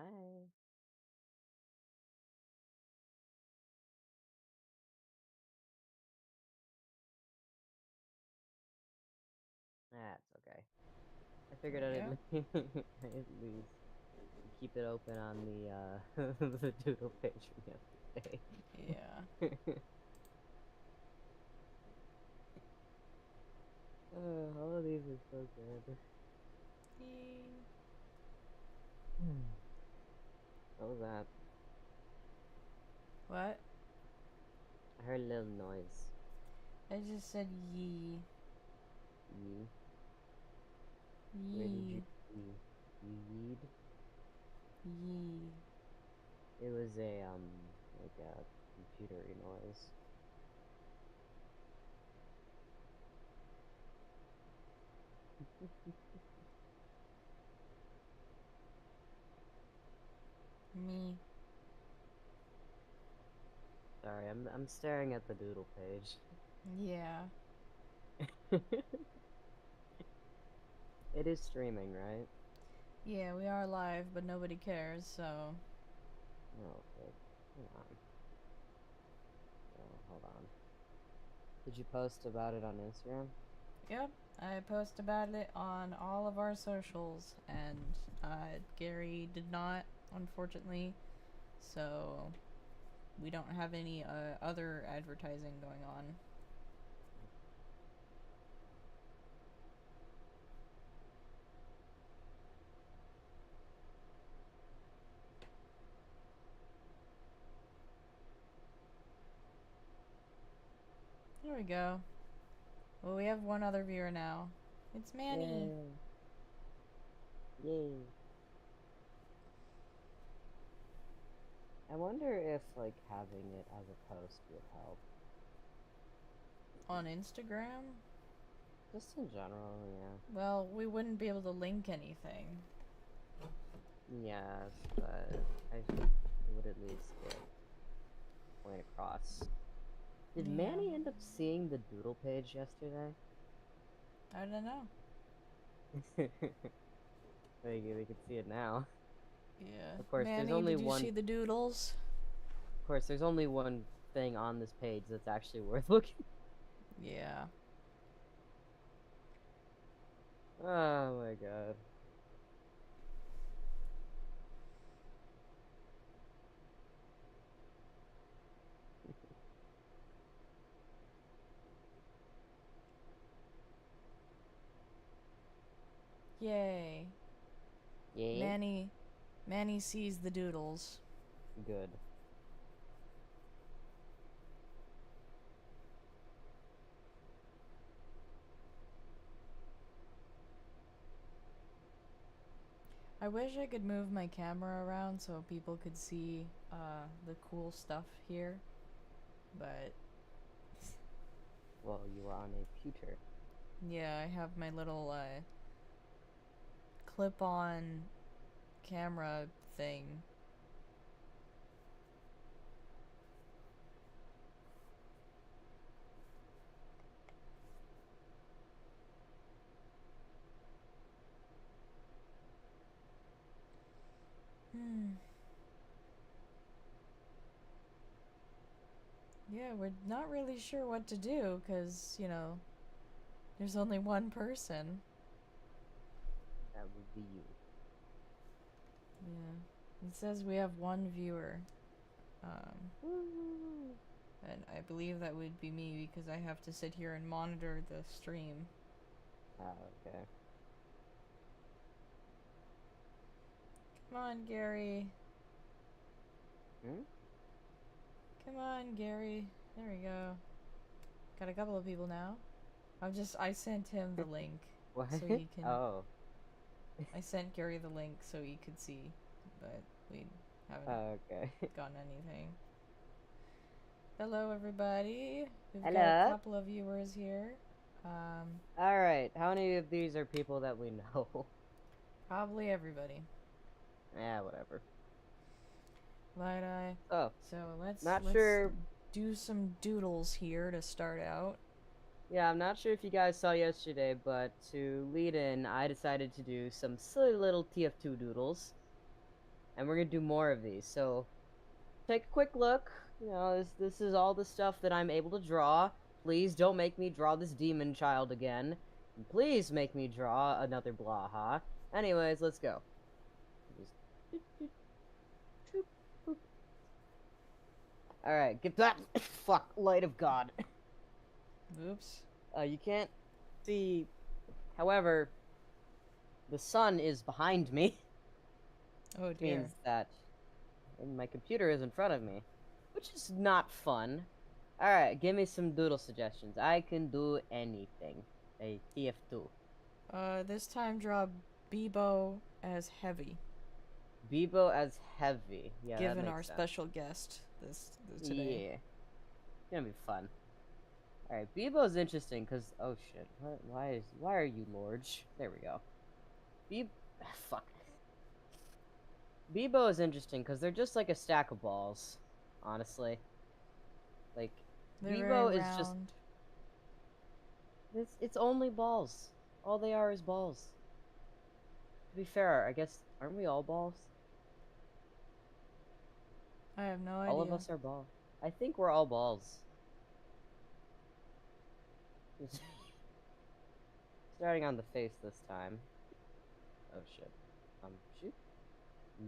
Hi. That's okay. I figured There we I'd at least keep it open on the the doodle page from yesterday. go. Yeah. All of these are so good. Yay. What was that? What? I heard a little noise. I just said yee. Yee. Where did you Yee. yee? You yeed? Yee. It was a like a computery noise. Me. Sorry, I'm staring at the doodle page. Yeah. It is streaming, right? Yeah, we are live, but nobody cares, so. Oh, okay. Hang on. Oh, hold on. Did you post about it on Instagram? Yep. I post about it on all of our socials, and Gary did not, unfortunately, so we don't have any other advertising going on. There we go. Well, we have one other viewer now. It's Manny. Yay! Yay! I wonder if, like, having it as a post would help. On Instagram? Just in general, yeah. Well, we wouldn't be able to link anything. Yes, but it would at least get point across. Did Yeah. Manny end up seeing the doodle page yesterday? I don't know. We could see it now. Yeah. Of course, there's Manny, only did you one. see the doodles? Of course, there's only one thing on this page that's actually worth looking. Yeah. Oh my god. Yay. Yay? Manny sees the doodles. Good. I wish I could move my camera around so people could see the cool stuff here, but Well, you are on a pewter. yeah, I have my little clip-on camera thing. Hmm. Yeah, we're not really sure what to do because, there's only one person. That would be you. Yeah. It says we have one viewer. Um, Woo! and I believe that would be me because I have to sit here and monitor the stream. Ah, okay. Come on, Gary. Hmm? Come on, Gary. There we go. Got a couple of people now. I sent him the link What? so he can. Oh. I sent Gary the link so he could see, but we haven't Okay. gotten anything. Hello, everybody. We've got a Hello. couple of viewers here. Um, Alright, how many of these are people that we know? Probably everybody. Yeah, whatever. But Oh, so let's not sure. do some doodles here to start out. Yeah, I'm not sure if you guys saw yesterday, but to lead in, I decided to do some silly little TF2 doodles. and we're gonna do more of these. So take a quick look. You know, this is all the stuff that I'm able to draw. Please don't make me draw this demon child again. And please make me draw another Blaha. Anyways, let's go. Alright, get that. Fuck, light of God. Oops. You can't see. However, the sun is behind me. Oh Which dear. means that my computer is in front of me, which is not fun. Alright, give me some doodle suggestions. I can do anything. A TF2. This time draw Bebo as heavy. Bebo as heavy. Yeah, that Given makes our sense. special guest today. Yeah. It's gonna be fun. Alright, Bebo's interesting because oh shit. Why are you large? There we go. Fuck. Bebo is interesting because they're just like a stack of balls, honestly. Like They're Bebo very is just round. it's only balls. All they are is balls. To be fair, I guess aren't we all balls? I have no All of idea. us are balls. I think we're all balls. Starting on the face this time. Oh shit. Shoot.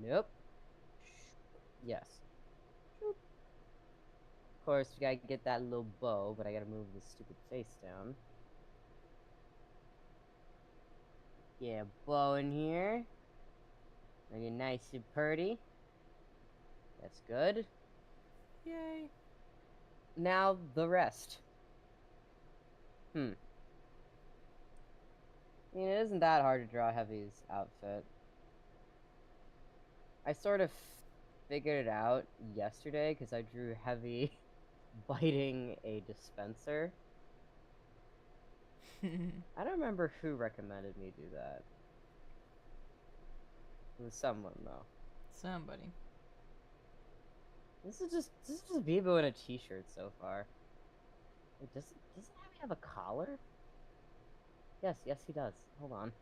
Nope. Yes. Shoot. Of course, we gotta get that little bow, but I gotta move this stupid face down. Yeah, bow in here. Make it nice and pretty. That's good. Yay. Now the rest. I mean, it isn't that hard to draw Heavy's outfit. I sort of figured it out yesterday because I drew Heavy biting a dispenser. I don't remember who recommended me do that. It was someone though. Somebody. This is just Bebo in a t-shirt so far. Wait, does Heavy have a collar? Yes, he does. Hold on.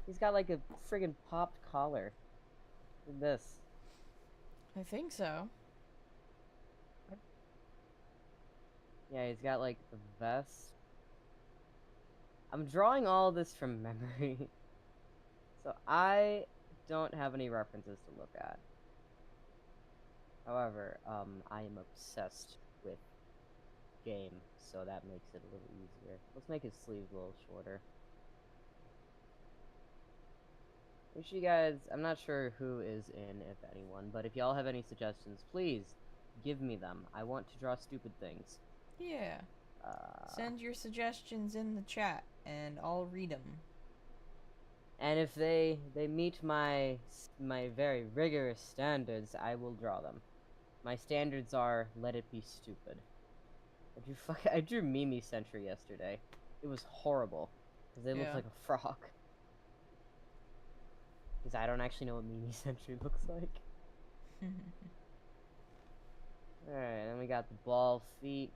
He's got like a friggin' popped collar. Look at this. I think so. Yeah, he's got like the vest. I'm drawing all this from memory. So I don't have any references to look at. However, I am obsessed with game, so that makes it a little easier. Let's make his sleeves a little shorter. Make sure you guys, I'm not sure who is in, if anyone, but if y'all have any suggestions, please give me them. I want to draw stupid things. Yeah. Send your suggestions in the chat, and I'll read them. And if they meet my very rigorous standards, I will draw them. My standards are let it be stupid. I drew Mimi Sentry yesterday. It was horrible because they looked like a frog. Because I don't actually know what Mimi Sentry looks like. Alright, then we got the ball feet.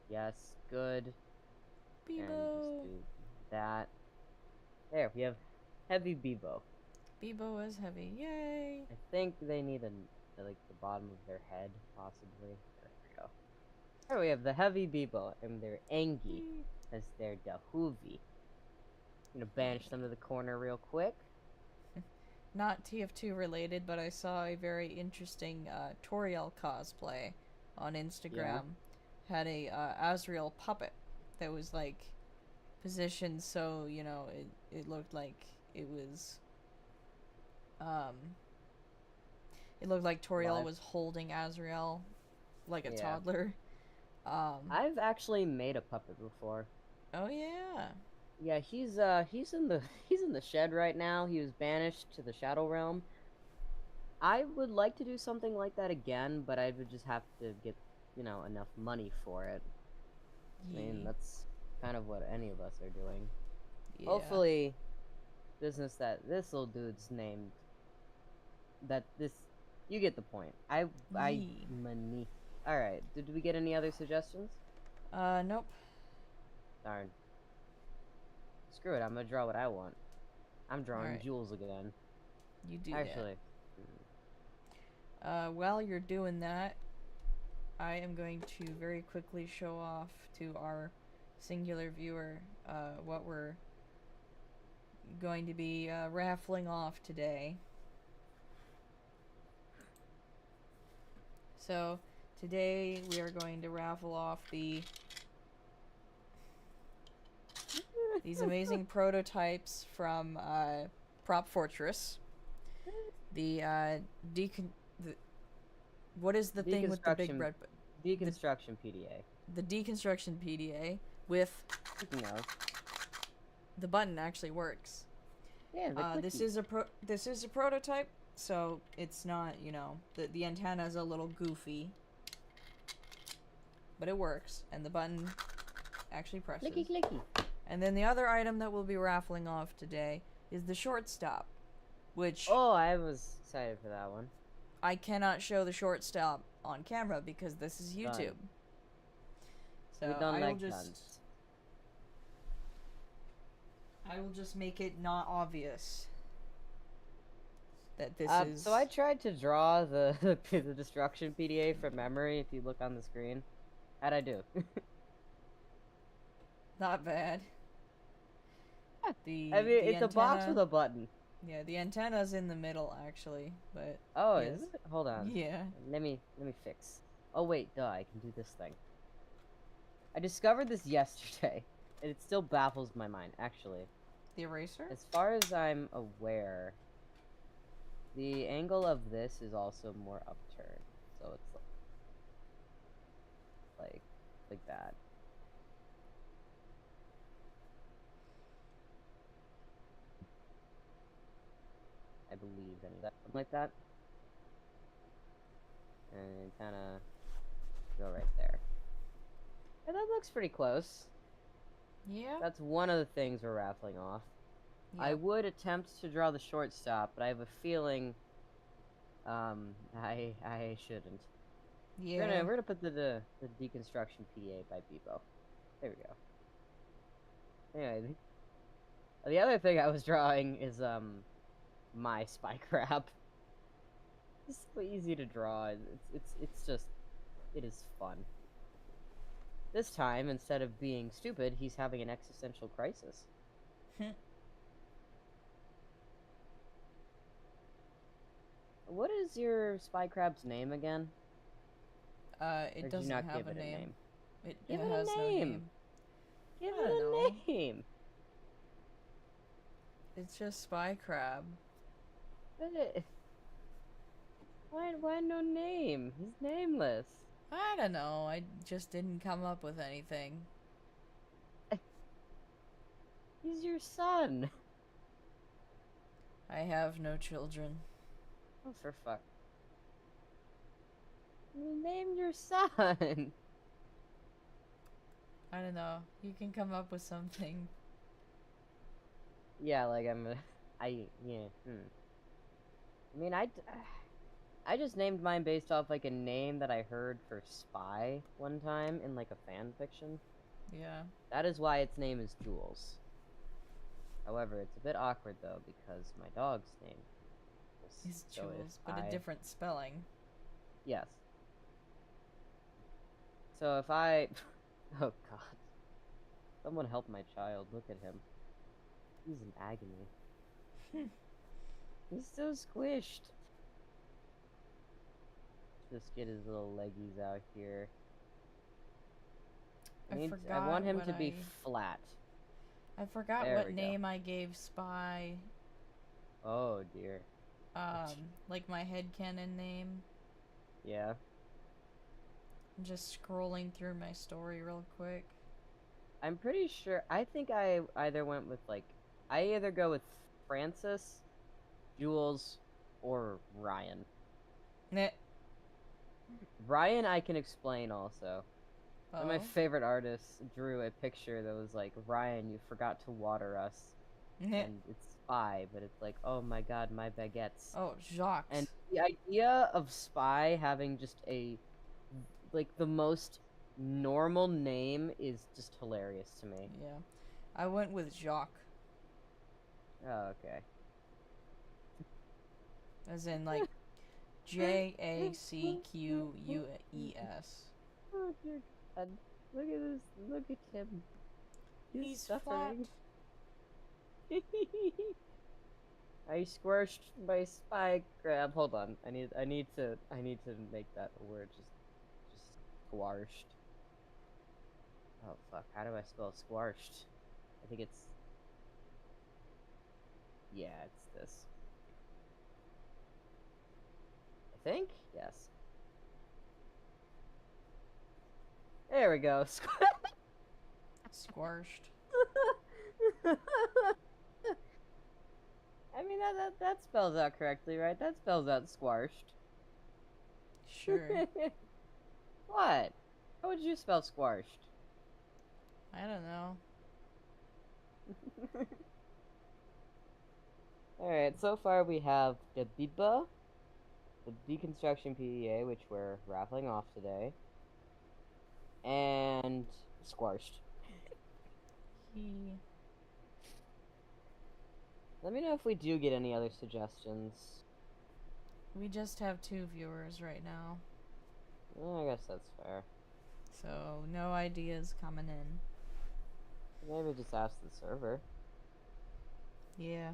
Yes, good. Bebo. And just do that. There, we have Heavy Bebo. Bebo is heavy. Yay! I think they need like the bottom of their head, possibly. There we go. There we have the Heavy Bebo and their Engi as their Dahuvi. I'm gonna banish them to the corner real quick. Not TF2 related, but I saw a very interesting Toriel cosplay on Instagram. Yeah. Had a Azrael puppet that was like positioned so, you know, it looked like it was it looked like Toriel was holding Azrael like a toddler. I've actually made a puppet before. Oh yeah. Yeah, he's in the shed right now. He was banished to the Shadow Realm. I would like to do something like that again, but I would just have to get, you know, enough money for it. I mean, that's kind of what any of us are doing. Yeah. Hopefully, business that this little dude's named. You get the point. Money. All right. Did we get any other suggestions? Nope. Darn. Screw it. I'm gonna draw what I want. I'm drawing Jules again. You do Actually, that. While you're doing that, I am going to very quickly show off to our singular viewer what we're going to be raffling off today. So, today we are going to raffle off these amazing prototypes from Prop Fortress. The what is the thing with the big red? Deconstruction PDA. The deconstruction PDA with the button actually works. Yeah, this is a prototype, so it's not, you know, the antenna is a little goofy, but it works, and the button actually presses. Clicky clicky. And then the other item that we'll be raffling off today is the shortstop, which I was excited for that one. I cannot show the shortstop on camera because this is YouTube. So I will just make it not obvious that this is. So I tried to draw the destruction PDA from memory. If you look on the screen, how'd I do? Not bad. It's a box with a button. Yeah, the antenna's in the middle actually, but. Oh, yes. Is it? Hold on. Yeah. Let me fix. Oh wait, duh! I can do this thing. I discovered this yesterday, and it still baffles my mind. Actually. The eraser? As far as I'm aware, the angle of this is also more upturned, so it's like that. I believe something like that. And kind of go right there. Yeah, that looks pretty close. Yeah. That's one of the things we're raffling off. Yep. I would attempt to draw the shortstop, but I have a feeling I shouldn't. Yeah. We're gonna put the deconstruction PA by Bebo. There we go. Anyway, the other thing I was drawing is my spy crab. It's so easy to draw. It's just, it is fun. This time, instead of being stupid, he's having an existential crisis. What is your spy crab's name again? It doesn't have a name. It Give has it a no name. name. Give it a name. It's just spy crab. Why no name? He's nameless. I don't know. I just didn't come up with anything. He's your son. I have no children. Oh, for fuck. You named your son. I don't know. You can come up with something. Yeah, like I mean, I just named mine based off like a name that I heard for spy one time in like a fan fiction. Yeah. That is why its name is Jules. However, it's a bit awkward though because my dog's name is Jules, but a different spelling. Yes. So if I oh god. Someone help my child. Look at him. He's in agony. He's so squished. Just get his little leggies out here. I want him to be flat. I forgot what name I gave Spy. Oh dear. Like my headcanon name. Yeah. I'm just scrolling through my story real quick. I'm pretty sure. I think I either went with like. I either go with Francis, Jules, or Ryan. Nah. Ryan, I can explain also. Oh. One of my favorite artists drew a picture that was like, Ryan, you forgot to water us. And it's Spy, but it's like, oh my god, my baguettes. Oh, Jacques. And the idea of Spy having just like, the most normal name is just hilarious to me. Yeah. I went with Jacques. Oh, okay. As in, like, Jacqueus. Oh dear God! Look at this. Look at him. He's flat. suffering. I squished my spike grab. Hold on. I need to make that a word. Just squashed. Oh fuck. How do I spell squashed? I think it's. Yeah, it's this. I think? Yes. There we go. Squashed. I mean, that spells out correctly, right? That spells out squashed. Sure. What? How would you spell squashed? I don't know. Alright, so far we have the Biba, the Deconstruction PDA, which we're raffling off today, and Squashed. Let me know if we do get any other suggestions. We just have 2 viewers right now. I guess that's fair. So, no ideas coming in. Maybe just ask the server. Yeah.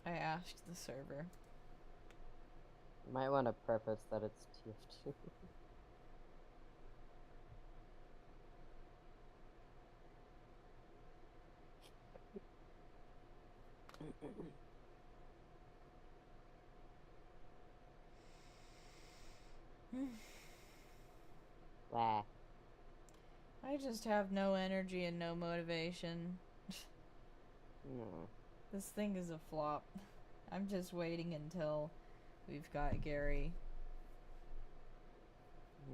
I asked the server. You might want to preface that it's TF2. Wah. I just have no energy and no motivation. No. This thing is a flop. I'm just waiting until we've got Gary.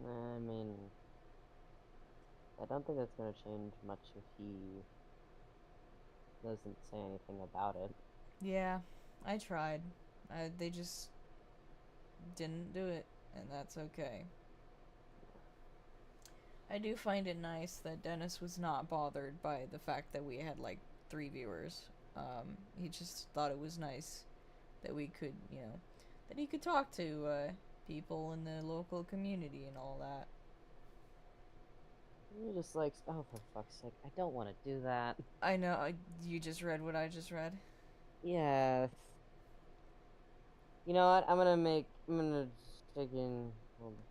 I mean, I don't think that's gonna change much if he doesn't say anything about it. Yeah, I tried. They just didn't do it, and that's okay. I do find it nice that Dennis was not bothered by the fact that we had like 3 viewers. He just thought it was nice that we could, that he could talk to people in the local community and all that. You're just like, oh, for fuck's sake, I don't want to do that. I know, you just read what I just read. Yeah. You know what? I'm gonna stick in.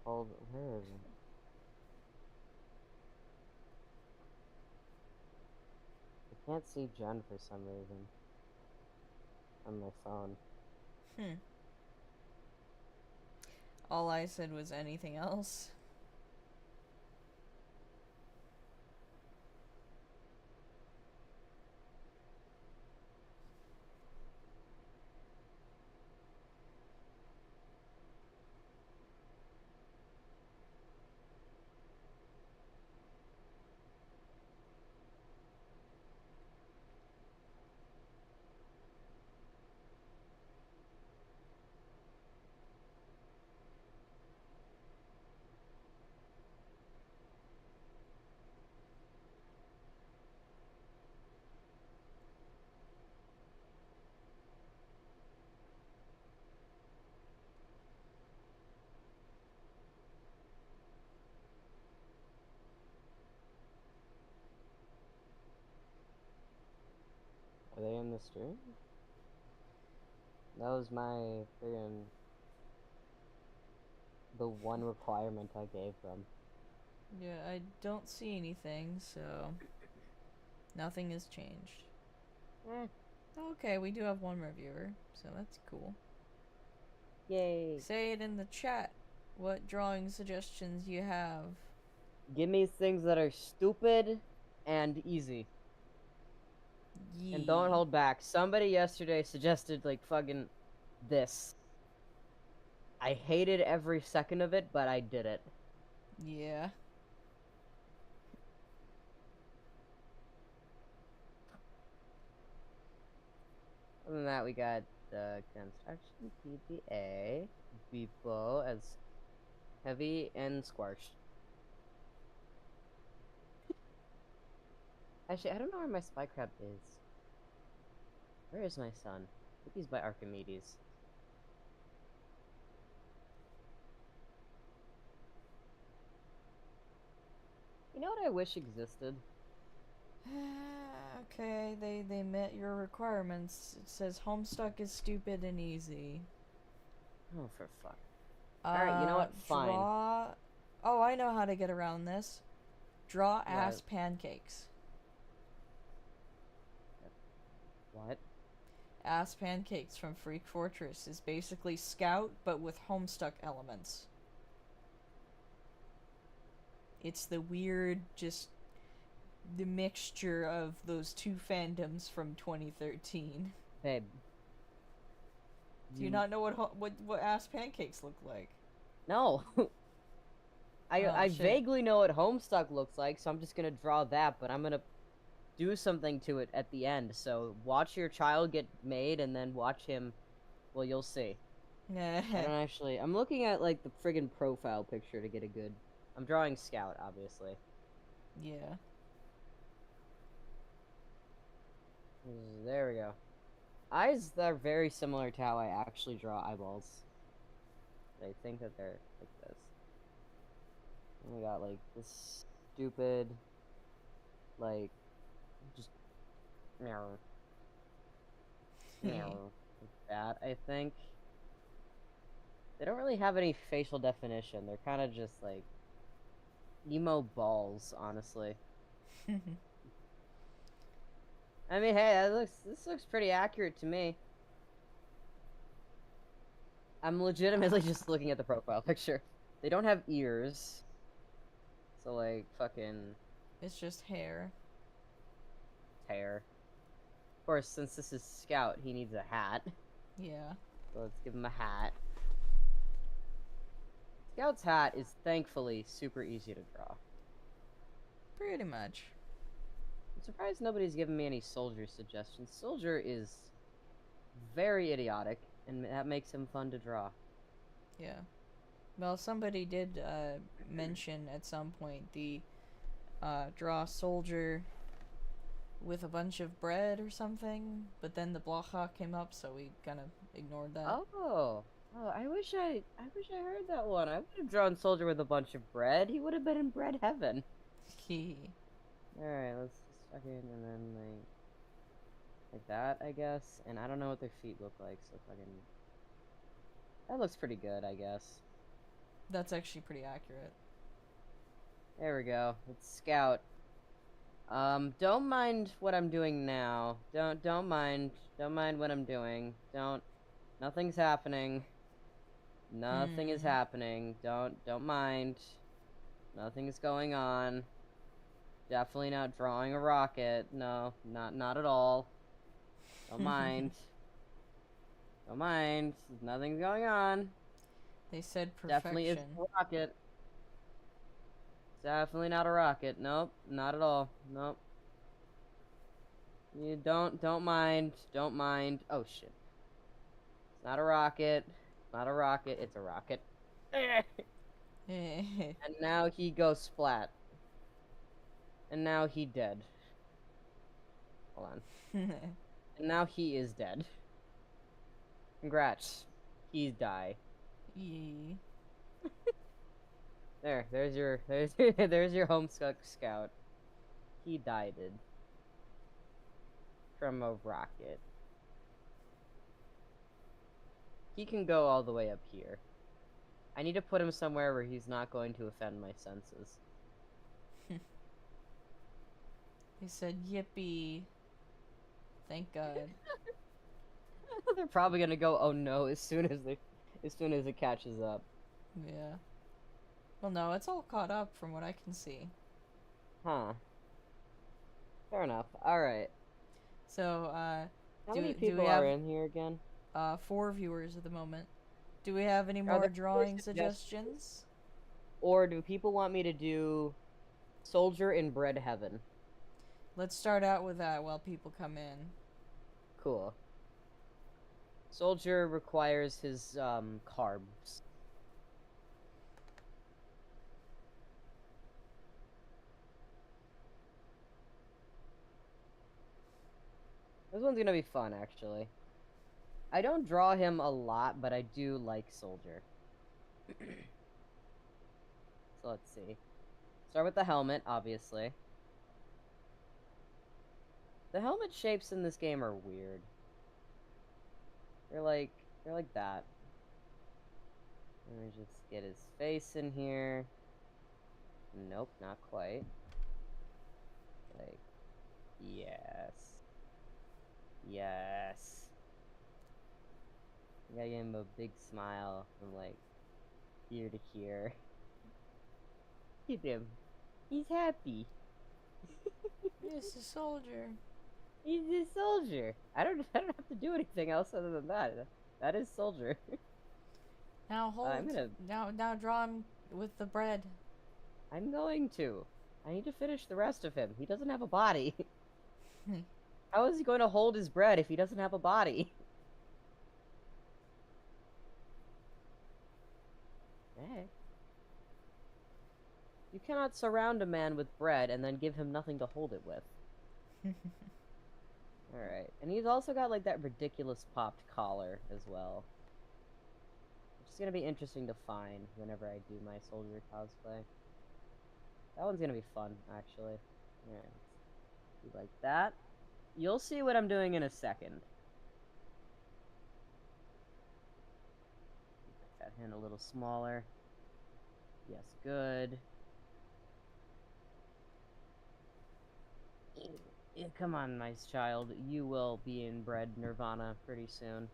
Hold. Where is it? I can't see Jen for some reason on my phone. All I said was anything else. Are they in the stream? That was my friggin' the one requirement I gave them. Yeah, I don't see anything, so nothing has changed. Okay, we do have 1 reviewer, so that's cool. Yay! Say it in the chat. What drawing suggestions you have? Give me things that are stupid and easy. Yee. And don't hold back. Somebody yesterday suggested, like, fucking this. I hated every second of it, but I did it. Yeah. Other than that, we got the construction PPA, Beepo as Heavy and squashed. Actually, I don't know where my spy crab is. Where is my son? I think he's by Archimedes. You know what I wish existed? Okay, they met your requirements. It says Homestuck is stupid and easy. Oh, for fuck. Alright, you know what? Fine. Draw... Oh, I know how to get around this. Draw ass What? pancakes. What? Ass Pancakes from Freak Fortress is basically Scout, but with Homestuck elements. It's the weird, just the mixture of those two fandoms from 2013. Babe. Do you not know what Ass Pancakes look like? No. I shit. vaguely know what Homestuck looks like, so I'm just gonna draw that, but I'm gonna do something to it at the end. So watch your child get made, and then watch him. Well, you'll see. I don't actually. I'm looking at like the friggin' profile picture to get a good. I'm drawing Scout, obviously. Yeah. There we go. Eyes are very similar to how I actually draw eyeballs. I think that they're like this. And we got like this stupid, like, just meow, meow, like that. I think they don't really have any facial definition. They're kind of just like emo balls, honestly. I mean, hey, this looks pretty accurate to me. I'm legitimately just looking at the profile picture. They don't have ears. So, like, fucking... It's just hair. Hair. Of course, since this is Scout, he needs a hat. Yeah. So let's give him a hat. Scout's hat is, thankfully, super easy to draw. Pretty much. I'm surprised nobody's given me any soldier suggestions. Soldier is very idiotic, and that makes him fun to draw. Yeah. Well, somebody did mention at some point the draw soldier with a bunch of bread or something, but then the blacha came up, so we kind of ignored that. Oh, I wish I heard that one. I would have drawn soldier with a bunch of bread. He would have been in bread heaven. All right, let's just fucking and then like that, I guess. And I don't know what their feet look like, so fucking that looks pretty good, I guess. That's actually pretty accurate. There we go. It's Scout. Don't mind what I'm doing now. Don't mind what I'm doing. Nothing's happening. Nothing is happening. Don't mind. Nothing is going on. Definitely not drawing a rocket. No, not at all. Don't mind. Don't mind. Nothing's going on. They said perfection. Definitely is a rocket. Definitely not a rocket. Nope, not at all. Nope. You don't mind. Don't mind. Oh shit. It's not a rocket. It's not a rocket. It's a rocket. And now he goes splat. And now he dead. Hold on. And now he is dead. Congrats. He's die. Yee. There's your Homestuck Scout. He died from a rocket. He can go all the way up here. I need to put him somewhere where he's not going to offend my senses. They said yippee. Thank God. They're probably gonna go, oh no, as soon as it catches up. Yeah. Well, no, it's all caught up from what I can see. Huh. Fair enough. Alright. So, How many people are in here again? 4 viewers at the moment. Do we have any more drawing suggestions? Or do people want me to do Soldier in Bread Heaven? Let's start out with that while people come in. Cool. Soldier requires his, carbs. This one's gonna be fun, actually. I don't draw him a lot, but I do like Soldier. So let's see. Start with the helmet, obviously. The helmet shapes in this game are weird. They're like that. Let me just get his face in here. Nope, not quite. Like, yes. Yes. I gotta give him a big smile from, like, ear to here. Look at him. He's happy. It's a soldier. He's a soldier. I don't have to do anything else other than that. That is Soldier. Now hold. Now draw him with the bread. I'm going to. I need to finish the rest of him. He doesn't have a body. How is he going to hold his bread if he doesn't have a body? Hey. You cannot surround a man with bread and then give him nothing to hold it with. Alright. And he's also got, like, that ridiculous popped collar as well. Which is gonna be interesting to find whenever I do my Soldier cosplay. That one's gonna be fun, actually. Alright. Do like that. You'll see what I'm doing in a second. Make that hand a little smaller. Yes, good. Come on, nice child. You will be in bread nirvana pretty soon.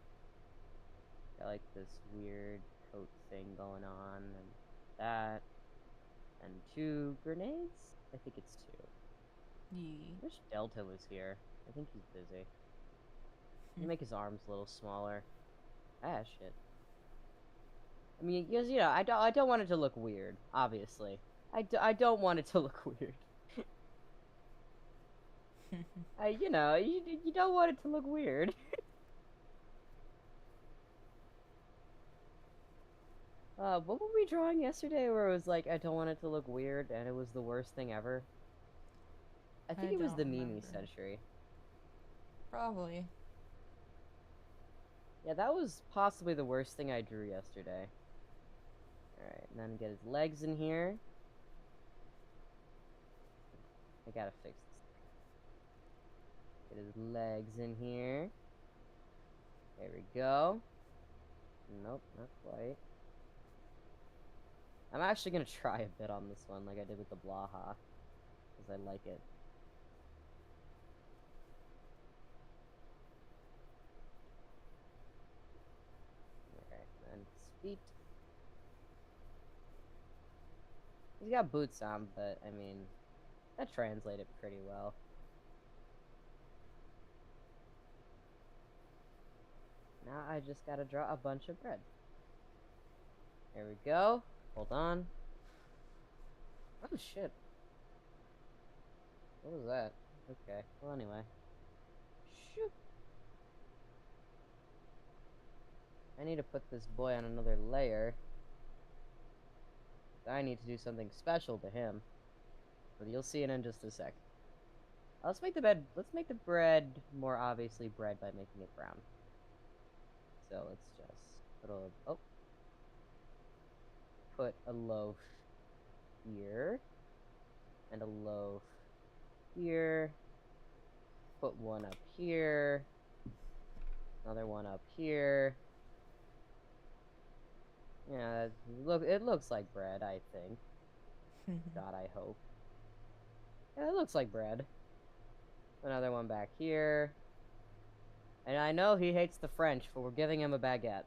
Got like this weird coat thing going on, and that. And 2 grenades? I think it's 2. Yeah. I wish Delta was here. I think he's busy. Make his arms a little smaller. Ah, shit. I mean, because, you know, I don't want it to look weird, obviously. I don't want it to look weird. You know, you don't want it to look weird. What were we drawing yesterday where it was like, I don't want it to look weird, and it was the worst thing ever? I think it was the Mimi Century. Probably. Yeah, that was possibly the worst thing I drew yesterday. Alright, and then get his legs in here. I gotta fix this. Get his legs in here. There we go. Nope, not quite. I'm actually gonna try a bit on this one, like I did with the Blaha, because I like it. Alright, and his feet. He's got boots on, but, I mean, that translated pretty well. Now I just gotta draw a bunch of bread. There we go. Hold on. Oh, shit. What was that? Okay, well, anyway. Shoot. I need to put this boy on another layer. I need to do something special to him. But you'll see it in just a sec. Let's make the bread more obviously bread by making it brown. So let's just put a loaf here. And a loaf here. Put one up here. Another one up here. Yeah, it looks like bread, I think. God, I hope. Yeah, it looks like bread. Another one back here. And I know he hates the French, but we're giving him a baguette.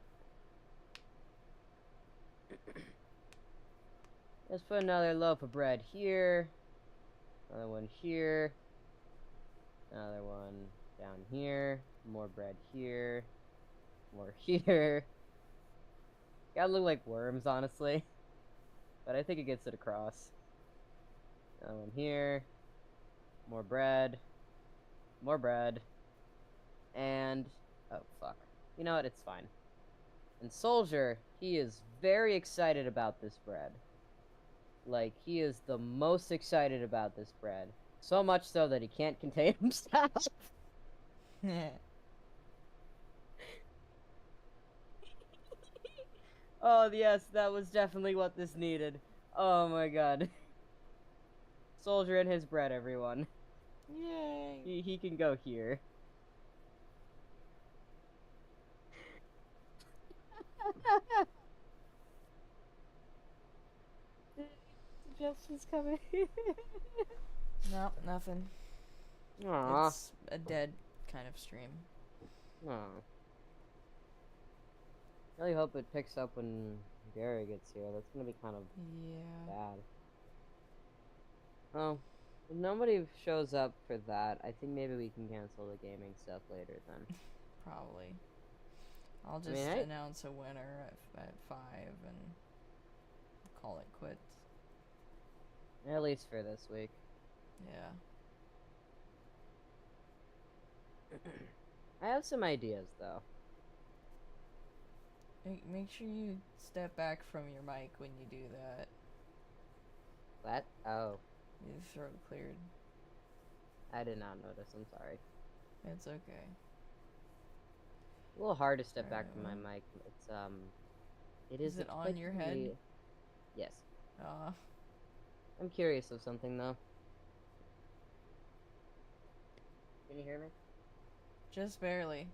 Let's put another loaf of bread here. Another one here. Another one down here. More bread here. More here. Gotta look like worms, honestly. But I think it gets it across. Another one here. More bread. More bread. And... oh, fuck. You know what? It's fine. And Soldier, he is very excited about this bread. Like, he is the most excited about this bread. So much so that he can't contain himself. Oh, yes, that was definitely what this needed. Oh my god. Soldier and his bread, everyone. Yay! He can go here. Suggestions coming. Nope, nothing. Aw. It's a dead kind of stream. Aw. Really hope it picks up when Gary gets here. That's gonna be kind of Yeah. bad. Oh, if nobody shows up for that, I think maybe we can cancel the gaming stuff later then. Probably. I'll I mean, just hey. announce a winner at 5 and call it quits. At least for this week. Yeah. I have some ideas, though. Make sure you step back from your mic when you do that. What? Oh, Your throat cleared. I did not notice. I'm sorry. It's okay. A little hard to step back from my Alright, mic. It's, it is it on quite your head? Yes. Uh, I'm curious of something, though. Can you hear me? just barely.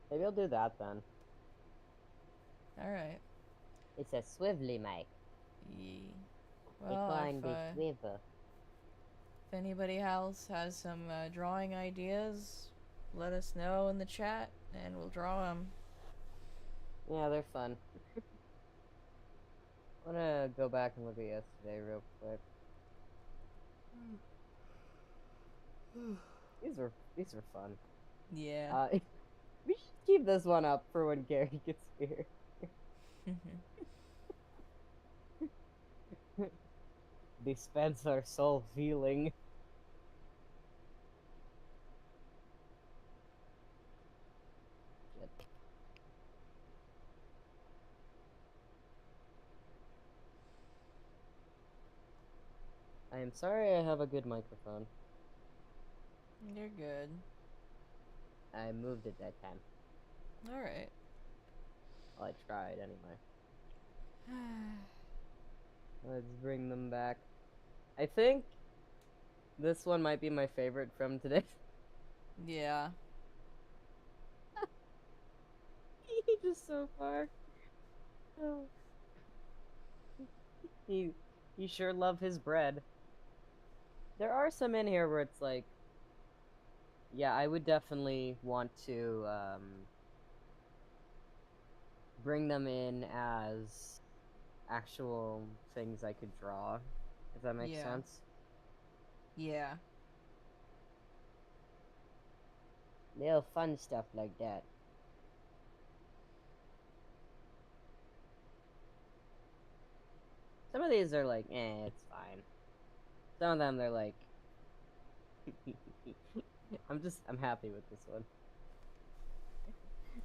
Maybe I'll do that then. Alright. It's a swivelly mic. Yee. It Well, can be swivel. if anybody else has some drawing ideas, let us know in the chat and we'll draw them. Yeah, they're fun. I wanna go back and look at yesterday real quick. These were fun. Yeah. We should keep this one up for when Gary gets here. Dispense our soul feeling. Shit. I am sorry I have a good microphone. You're good. I moved it that time. Alright. Well, I tried anyway. Let's bring them back. I think this one might be my favorite from today. Yeah. Just so far. Oh. He sure love his bread. There are some in here where it's like, yeah, I would definitely want to bring them in as actual things I could draw, if that makes sense. Yeah. Little fun stuff like that. Some of these are like, it's fine. Some of them, they're like, I'm happy with this one.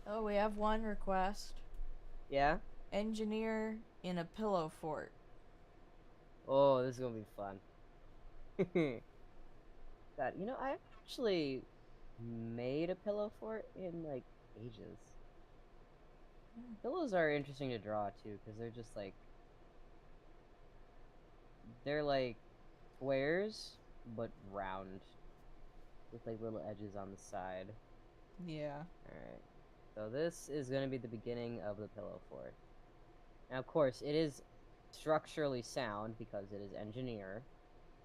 Oh, we have one request. Yeah? Engineer in a pillow fort. Oh, this is gonna be fun. God, you know, I actually made a pillow fort in, like, ages. Pillows are interesting to draw, too, because they're just, like, they're, like, squares, but round, with, like, little edges on the side. Yeah. Alright. So this is going to be the beginning of the pillow fort. Now, of course, it is structurally sound, because it is engineer.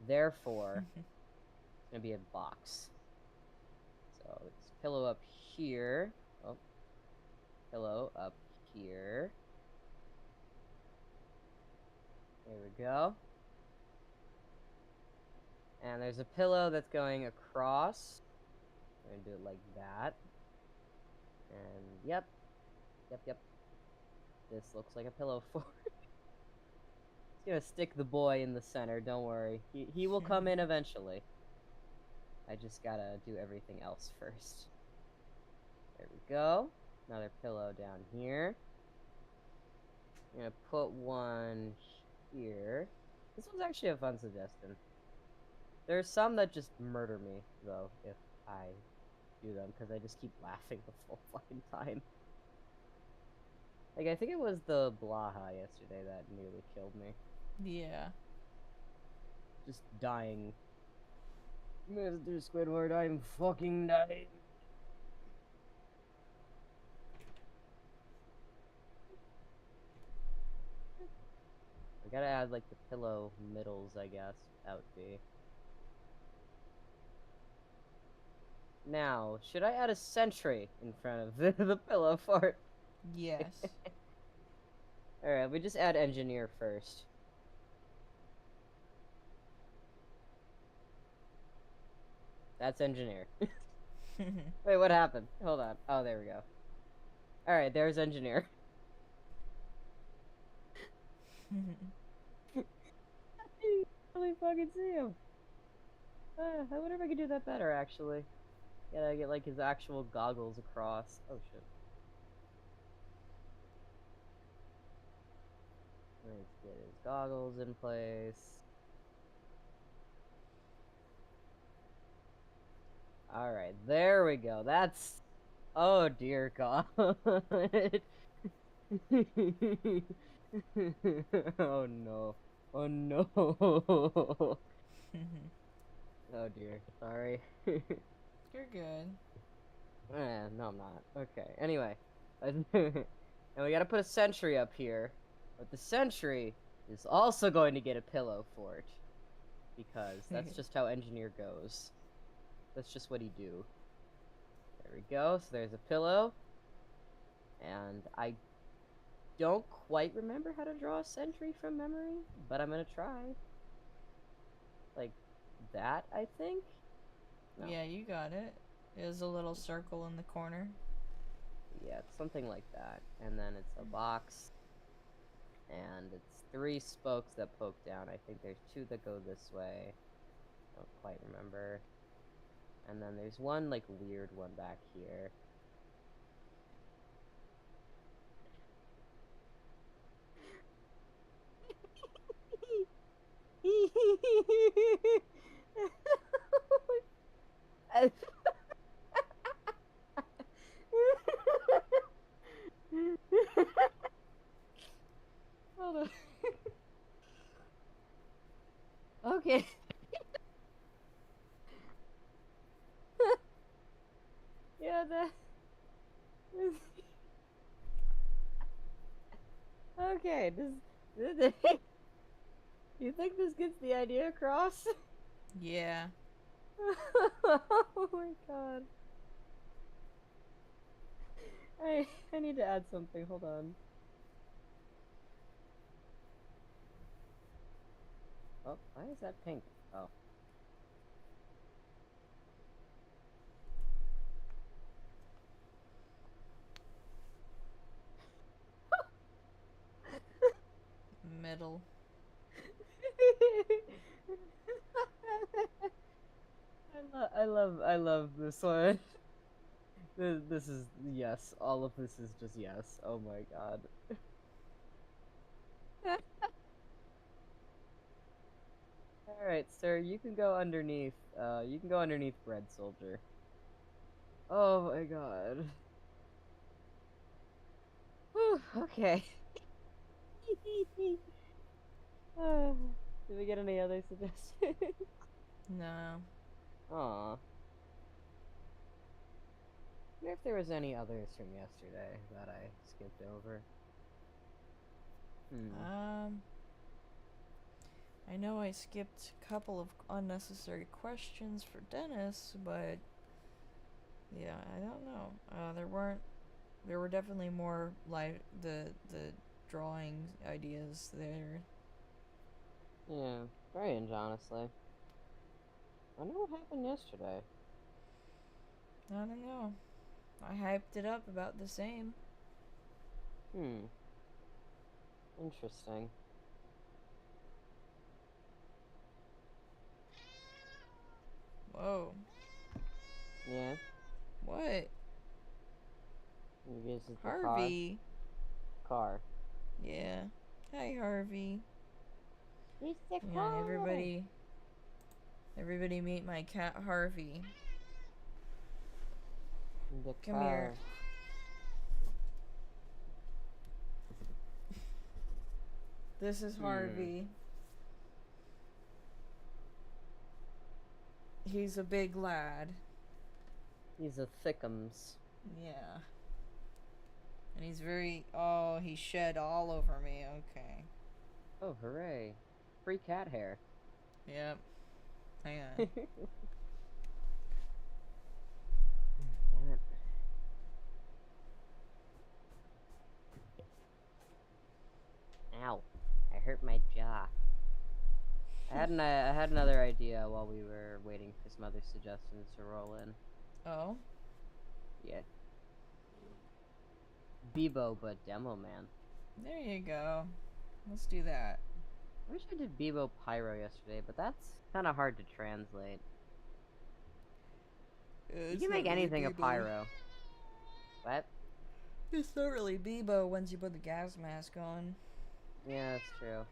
Therefore, it's going to be a box. So, it's pillow up here. Oh. Pillow up here. There we go. And there's a pillow that's going across. We're gonna do it like that. And yep. This looks like a pillow fort. It's gonna stick the boy in the center, don't worry. He will come in eventually. I just gotta do everything else first. There we go. Another pillow down here. I'm gonna put one here. This was actually a fun suggestion. There's some that just murder me, though, if I do them because I just keep laughing the full fucking time. Like, I think it was the Blaha yesterday that nearly killed me. Yeah. Just dying. Mr. Squidward, I'm fucking dying. I gotta add, like, the pillow middles, I guess. That would be. Now, should I add a sentry in front of the pillow fort? Yes. Alright, we just add engineer first. That's engineer. Wait, what happened? Hold on. Oh, there we go. Alright, there's engineer. I really fucking see him. I wonder if I could do that better, actually. Gotta get, like, his actual goggles across. Oh, shit. Let's get his goggles in place. Alright, there we go. That's... Oh, dear God. Oh, no. Oh, no. Oh, dear. Sorry. You're good. No, I'm not. Okay, anyway. And we gotta put a sentry up here. But the sentry is also going to get a pillow fort. Because that's just how engineer goes. That's just what he do. There we go. So there's a pillow. And I don't quite remember how to draw a sentry from memory, but I'm gonna try. Like that, I think? No. Yeah, you got it. There's a little circle in the corner. Yeah, it's something like that. And then it's a box. And it's 3 spokes that poke down. I think there's 2 that go this way. Don't quite remember. And then there's one, like, weird one back here. Hold on. Okay. Yeah, that... Okay, this... You think this gets the idea across? Yeah. Oh my god. I need to add something, hold on. Oh, why is that pink? Oh. Middle. I love this one. This is, yes, all of this is just yes. Oh my god. Alright, sir, you can go underneath, Bread Soldier. Oh my god. Whew, okay. Did we get any other suggestions? No. Aw. I wonder if there was any others from yesterday that I skipped over. I know I skipped a couple of unnecessary questions for Dennis, but yeah, I don't know. There were definitely more like the drawing ideas there. Yeah, strange, honestly. I wonder what happened yesterday. I don't know. I hyped it up about the same. Interesting. Whoa. Yeah. What? Maybe this is the Harvey. car. Yeah. Hi, Harvey. It's the Yeah, car! everybody meet my cat Harvey. The Come here. car. This is Harvey. He's a big lad. He's a thickums. Yeah. And he's very... Oh, he shed all over me. Okay. Oh, hooray. Free cat hair. Yep. Hang on. Damn it. Ow. I hurt my jaw. I had another idea while we were waiting for some other suggestions to roll in. Oh? Yeah. Bebo, but Demo Man. There you go. Let's do that. I wish I did Bebo Pyro yesterday, but that's kind of hard to translate. You can make anything a pyro. What? It's not really Bebo once you put the gas mask on. Yeah, that's true.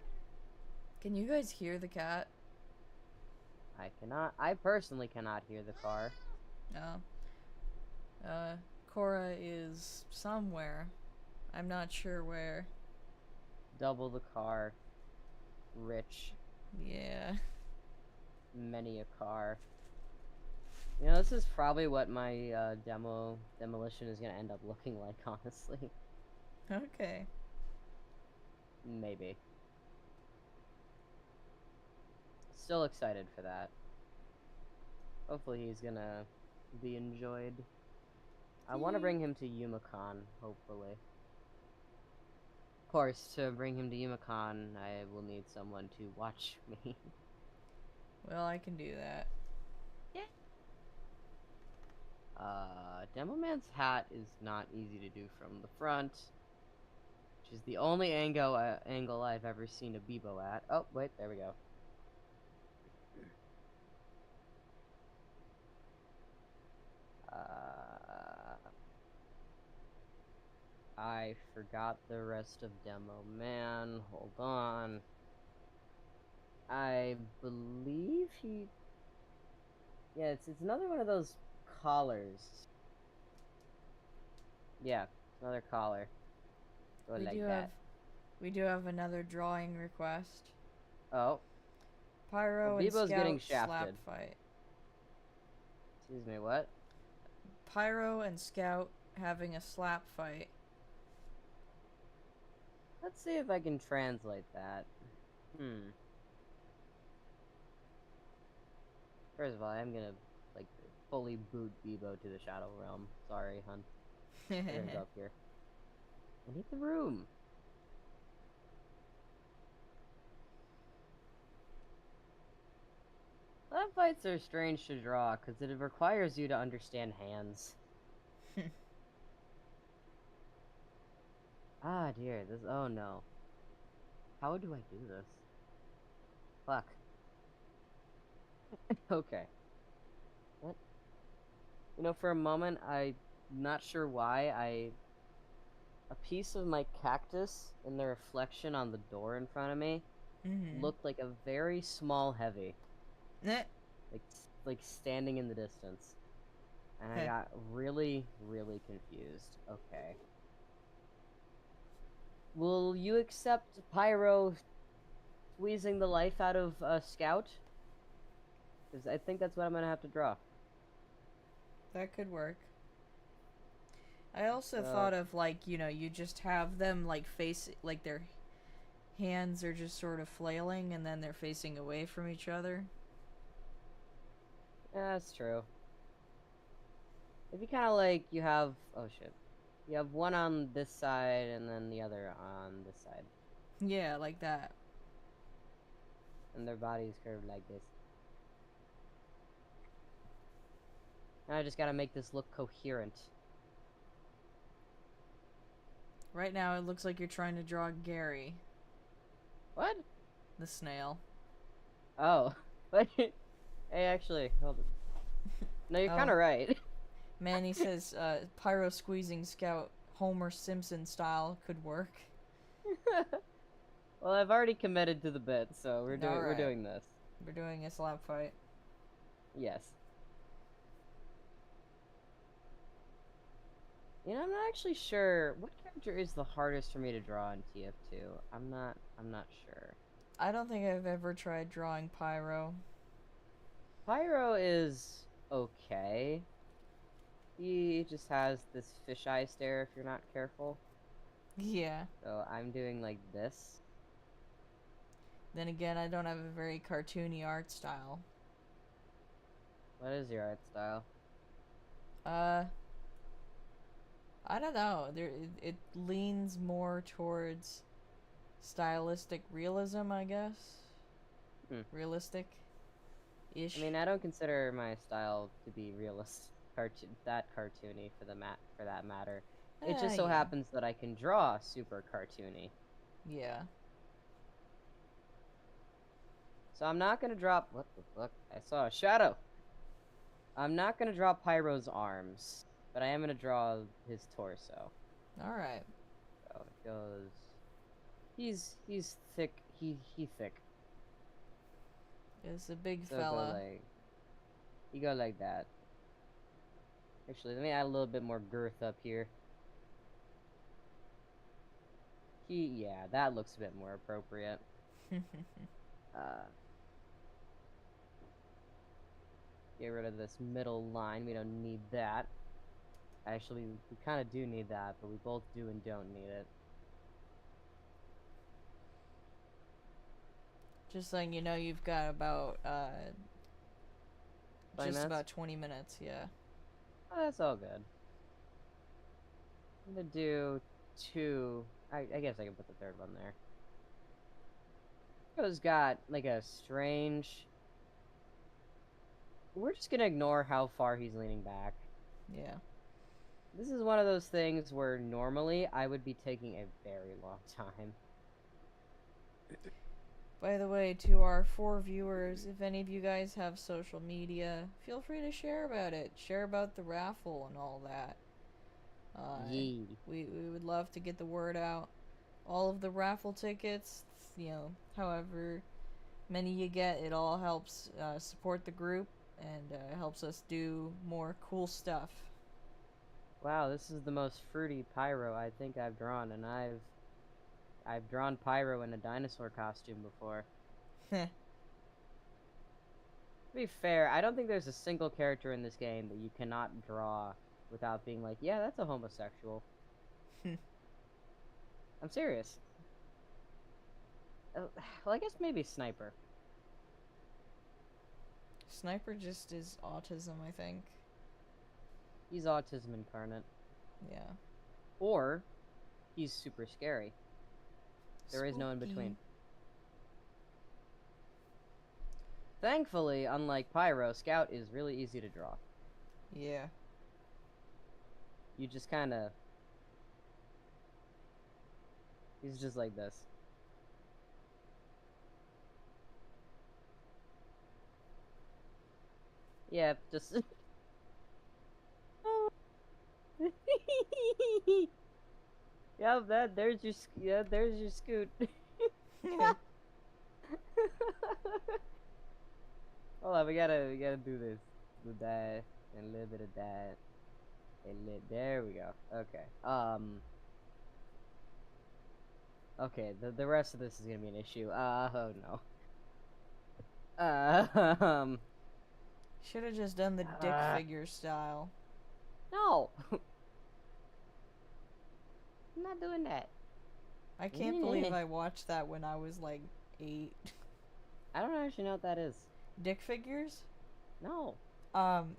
Can you guys hear the cat? I cannot. I personally cannot hear the car. No. Cora is somewhere. I'm not sure where. Double the car. Rich. Yeah. Many a car. You know, this is probably what my demolition is gonna end up looking like, honestly. Okay. Maybe. Still excited for that. Hopefully he's gonna be enjoyed. I want to bring him to YumaCon, hopefully. Of course, to bring him to YumaCon, I will need someone to watch me. Well, I can do that. Demo Man's hat is not easy to do from the front, which is the only angle I've ever seen a Bebo at. Oh, wait, there we go. I forgot the rest of Demo Man. Hold on. I believe he... Yeah, it's another one of those collars. Yeah, another collar. Go like that. We do have another drawing request. Oh. Pyro Well, and Bebo's Scout getting slap shafted. fight. Excuse me, what? Pyro and Scout having a slap fight. Let's see if I can translate that. First of all, I'm gonna, like, fully boot Bebo to the Shadow Realm. Sorry, hun. We're gonna go up here. I need the room. Slap fights are strange to draw, because it requires you to understand hands. Ah, dear, this... Oh, no. How do I do this? Fuck. Okay. What? You know, for a moment, I'm not sure why, a piece of my cactus and the reflection on the door in front of me looked like a very small heavy. Like standing in the distance. And I got really, really confused. Okay. Will you accept Pyro squeezing the life out of Scout? Because I think that's what I'm gonna have to draw. That could work. I also thought of, like, you know, you just have them, like, like, their hands are just sort of flailing, and then they're facing away from each other. Yeah, that's true. If you kind of, like, you have... Oh, shit. You have one on this side, and then the other on this side. Yeah, like that. And their bodies curved like this. Now I just gotta make this look coherent. Right now, it looks like you're trying to draw Gary. What? The snail. Oh. Hey, actually, hold on. No, you're kind of right. Manny says, Pyro squeezing Scout Homer Simpson style could work. Well, I've already committed to the bit, so we're doing this. We're doing a slap fight. Yes. You know, I'm not actually sure what character is the hardest for me to draw in TF2. I'm not sure. I don't think I've ever tried drawing Pyro. Pyro is okay. He just has this fisheye stare if you're not careful. Yeah. So I'm doing like this. Then again, I don't have a very cartoony art style. What is your art style? Uh, I don't know. It leans more towards stylistic realism, I guess. Hmm. Realistic-ish. I mean, I don't consider my style to be realist, cartoony for that matter. It just so Yeah. happens that I can draw super cartoony. Yeah. So I'm not gonna drop. What the fuck? I saw a shadow. I'm not gonna draw Pyro's arms, but I am gonna draw his torso. Alright. So it goes. He's thick. He thick. It's a big So fella. you go like that. Actually, let me add a little bit more girth up here. Yeah, that looks a bit more appropriate. Get rid of this middle line. We don't need that. Actually, we kind of do need that, but we both do and don't need it. Just letting you know, you've got about, 20 just minutes? about 20 minutes, yeah. Oh, that's all good. I'm gonna do two. I guess I can put the third one there. It's got like a strange. We're just gonna ignore how far he's leaning back. Yeah. This is one of those things where normally I would be taking a very long time. By the way, to our 4 viewers, if any of you guys have social media, feel free to share about it. Share about the raffle and all that. Yee. We would love to get the word out. All of the raffle tickets, however many you get, it all helps support the group and helps us do more cool stuff. Wow, this is the most fruity Pyro I think I've drawn, and I've drawn Pyro in a dinosaur costume before. To be fair, I don't think there's a single character in this game that you cannot draw without being like, yeah, that's a homosexual. I'm serious. Well, I guess maybe Sniper. Sniper just is autism, I think. He's autism incarnate. Yeah. Or he's super scary. There is no in Spooky. between. Thankfully, unlike Pyro, Scout is really easy to draw. Yeah. You just kind of... He's just like this. Yeah, just... Yeah, there's your scoot. Hold on, we gotta do this. Do that, and a little bit of that. There we go. Okay. Okay, the rest of this is gonna be an issue. Oh no. Should have just done the dick figure style. No! I'm not doing that. I can't believe I watched that when I was like 8. I don't actually know what that is. Dick figures? No.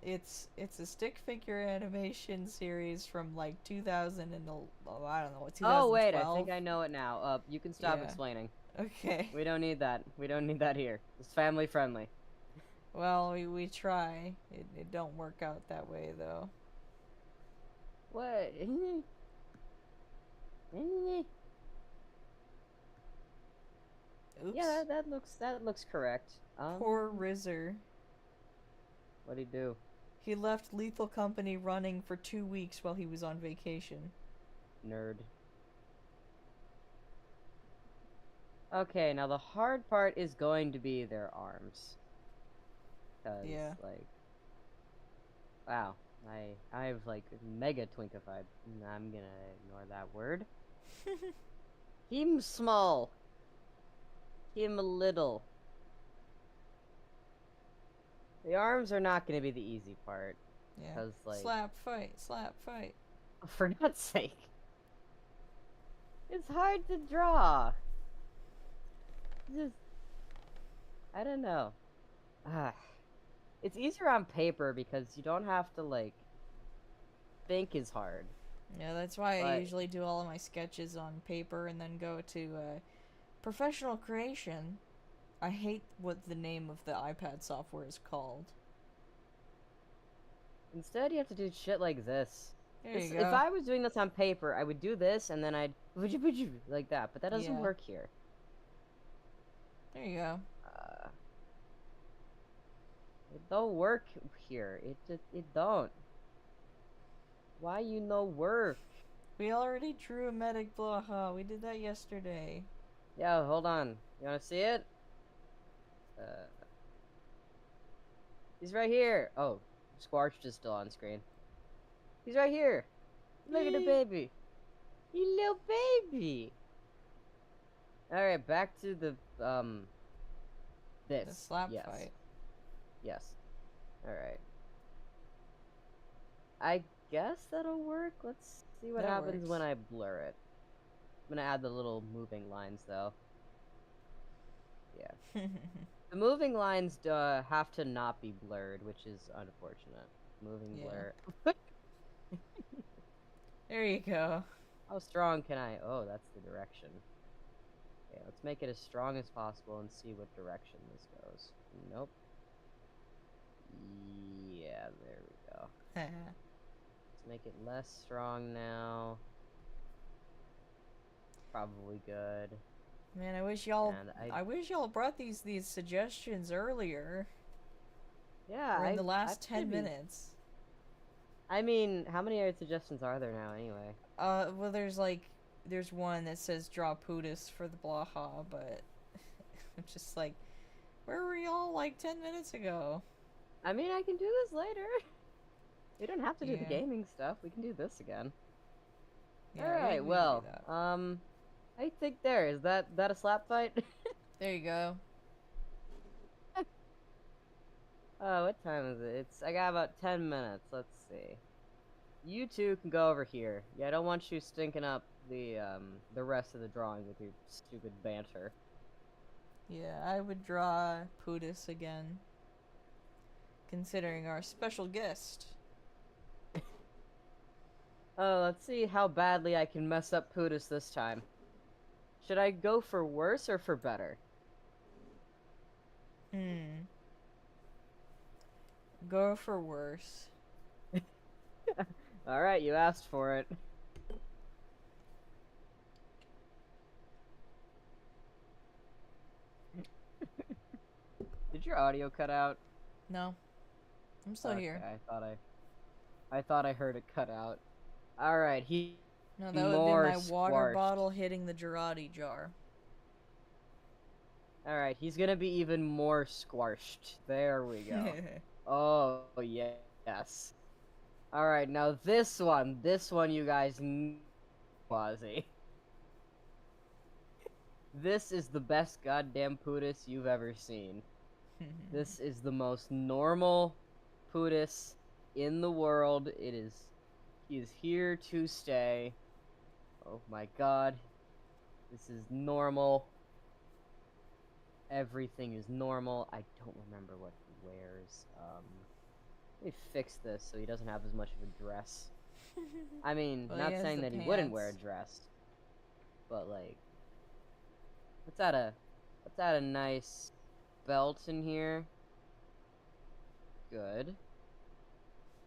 It's a stick figure animation series from like 2000 and I don't know, 2012. Oh wait, I think I know it now. You can stop Yeah. explaining. Okay. We don't need that. We don't need that here. It's family friendly. Well, we try. It don't work out that way though. What? Oops. Yeah, that looks correct. Poor Rizzer. What'd he do? He left Lethal Company running for 2 weeks while he was on vacation. Nerd. Okay, now the hard part is going to be their arms. 'Cause, Yeah. like... Wow. I've like mega twinkified. I'm gonna ignore that word. Him small. Him little. The arms are not gonna be the easy part. Yeah. Cause like, Slap fight, slap fight. for God's sake. It's hard to draw. Just, I don't know. Ah, it's easier on paper because you don't have to like think as hard. Yeah, that's why I But usually do all of my sketches on paper and then go to professional creation. I hate what the name of the iPad software is called. instead, you have to do shit like this. There you If go. I was doing this on paper, I would do this and then I'd like that. But that doesn't Yeah. work here. There you go. It don't work here. It don't. Why you no work? We already drew a medic Blaha. We did that yesterday. Yeah, hold on. You wanna see it? He's right here. Oh, Schwartz is still on screen. He's right here. Look at the baby. He little baby. All right, back to the this. The slap yes. fight. Yes. All right. I guess that'll work. Let's see what That happens works. when I blur it. I'm gonna add the little moving lines though. Yeah. The moving lines have to not be blurred, which is unfortunate. Moving blur. There you go. How strong can I? Oh, that's the direction. Okay, let's make it as strong as possible and see what direction this goes. Nope. Yeah, there we go. Let's make it less strong now. Probably good. Man, I wish y'all. And I wish y'all brought these suggestions earlier. Yeah, Or in the last I 10 minutes. I mean, how many other suggestions are there now, anyway? Well, there's one that says draw Pootis for the Blaha, but I'm just like, where were y'all like 10 minutes ago? I mean, I can do this later. We don't have to do the Yeah. gaming stuff. We can do this again. Yeah, Alright, we can do well, that. I think there. Is that a slap fight? There you go. Oh, what time is it? I got about 10 minutes. Let's see. You two can go over here. Yeah, I don't want you stinking up the rest of the drawing with your stupid banter. Yeah, I would draw Pootis again. Considering our special guest. Oh, let's see how badly I can mess up Pootis this time. Should I go for worse or for better? Go for worse. Alright, you asked for it. Did your audio cut out? No. I'm still here. I thought I heard it cut out. Alright, No, that would have been my water bottle hitting the Girardi jar. Alright, he's gonna be even more squashed. There we go. Oh, yes. Alright, now this one you guys Quasi. This is the best goddamn Pootis you've ever seen. This is the most normal Pootis in the world. He is here to stay. Oh my god. This is normal. Everything is normal. I don't remember what he wears. Let me fix this so he doesn't have as much of a dress. I mean, Well, not saying that he wouldn't wear a pants. dress, but like, let's add a nice belt in here. Good.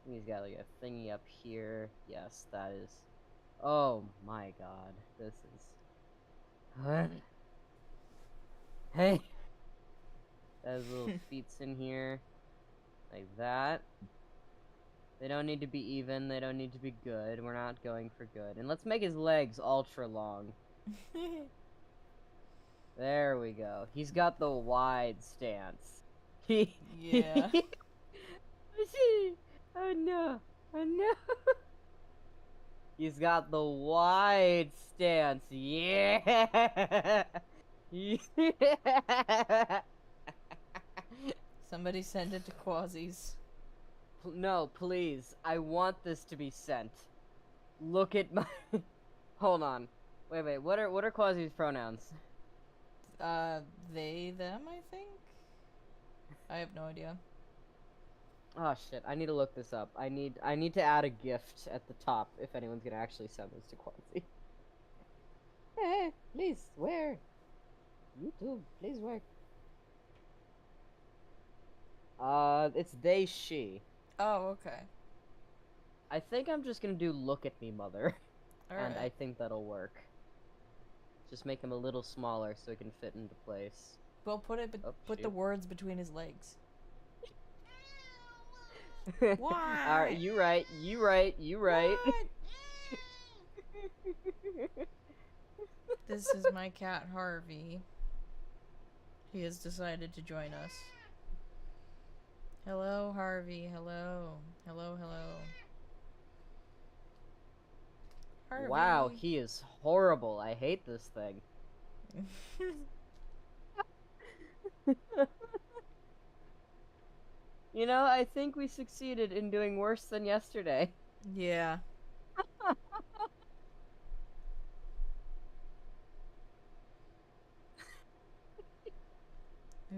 He's got like a thingy up here. Yes, that is. Oh my god, this is. What? Hey. There's little feets in here, like that. They don't need to be even. They don't need to be good. We're not going for good. And let's make his legs ultra long. There we go. He's got the wide stance. Yeah. Oh no. I know. He's got the wide stance. Yeah. Yeah. Somebody send it to Quasi's. No, please. I want this to be sent. Look at my. Hold on. Wait. What are Quasi's pronouns? They, them, I think? I have no idea. Oh shit! I need to look this up. I need to add a gift at the top if anyone's gonna actually send this to Quasi. Hey, please, where? YouTube, please work. It's they, she. Oh, okay. I think I'm just gonna do look at me, mother. And I Alright. think that'll work. Just make him a little smaller so he can fit into place. Well, put the Shoot. words between his legs. Alright, Why? you right. What? This is my cat, Harvey. He has decided to join us. Hello, Harvey. Hello. Hello. Harvey. Wow, he is horrible. I hate this thing. You know, I think we succeeded in doing worse than yesterday. Yeah.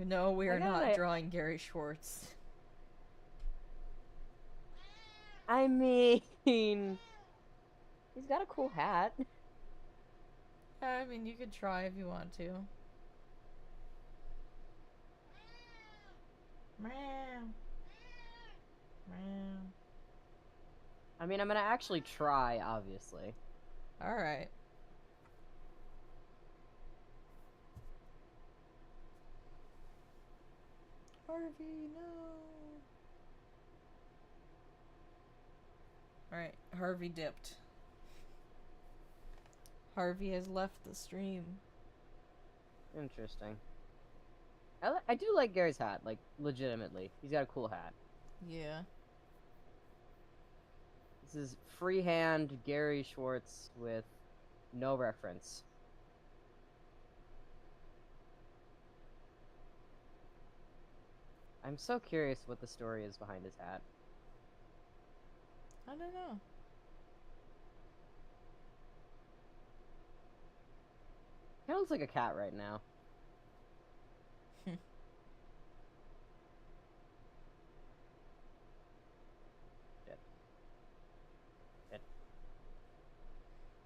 No, we are not drawing Gary Schwartz. I mean, he's got a cool hat. I mean, you could try if you want to. Meow. Meow. I mean, I'm gonna actually try, obviously. Alright. Harvey, no. Alright, Harvey dipped. Harvey has left the stream. Interesting. I do like Gary's hat, like, legitimately. He's got a cool hat. Yeah. This is freehand Gary Schwartz with no reference. I'm so curious what the story is behind his hat. I don't know. He looks like a cat right now.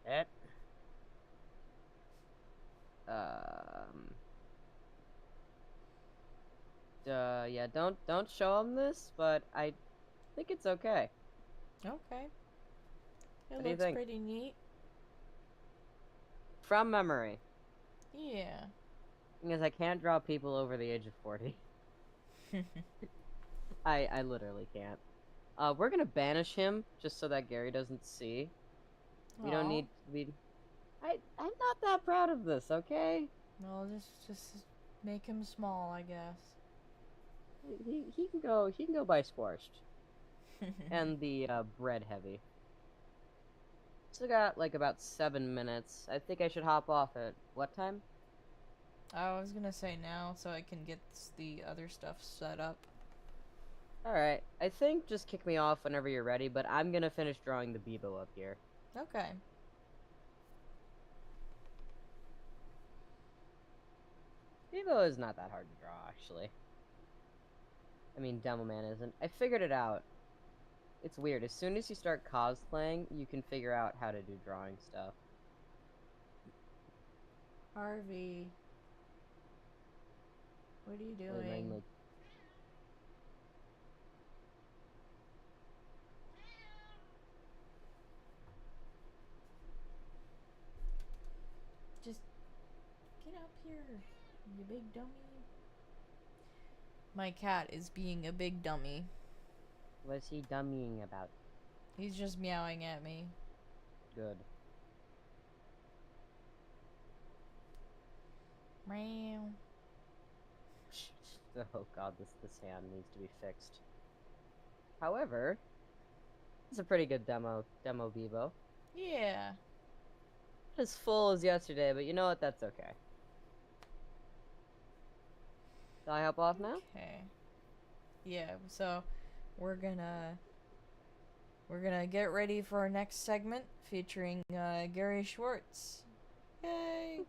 It. Yeah, don't show him this, but I think it's okay. Okay. It What do you looks think? pretty neat. From memory. Yeah. Because I can't draw people over the age of 40. I literally can't. We're gonna banish him just so that Gary doesn't see. We don't need to be. I'm not that proud of this, okay? Well, just make him small, I guess. He can go by squashed. And the bread heavy. Still got like about 7 minutes. I think I should hop off at what time? I was gonna say now, so I can get the other stuff set up. Alright, I think just kick me off whenever you're ready, but I'm gonna finish drawing the Bebo up here. Okay. Bebo is not that hard to draw, actually. I mean, Demoman isn't. I figured it out. It's weird. As soon as you start cosplaying, you can figure out how to do drawing stuff. Harvey. What are you doing? And then, like, Just get up here, you big dummy. My cat is being a big dummy. what's he dummying about? He's just meowing at me. Good. Meow. Oh god, this hand needs to be fixed. However, It's a pretty good demo Vivo. Yeah. Not as full as yesterday, but you know what? That's okay. Do I hop off now? Okay. Yeah, so we're gonna get ready for our next segment featuring Gary Schwartz. Yay!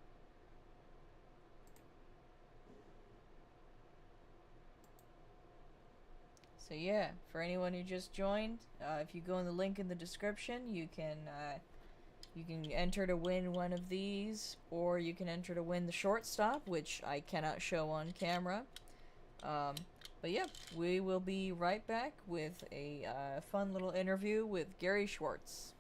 So yeah, for anyone who just joined, if you go in the link in the description, you can enter to win one of these, or you can enter to win the shortstop, which I cannot show on camera. Um, but yeah, we will be right back with a fun little interview with Gary Schwartz.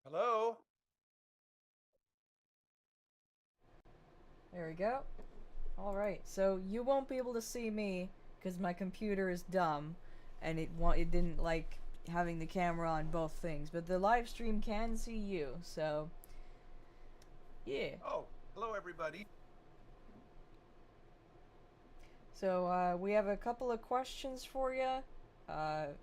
Hello? There we go. Alright, so you won't be able to see me because my computer is dumb and it didn't like having the camera on both things, but the live stream can see you, so yeah. Oh, hello, everybody. So we have a couple of questions for you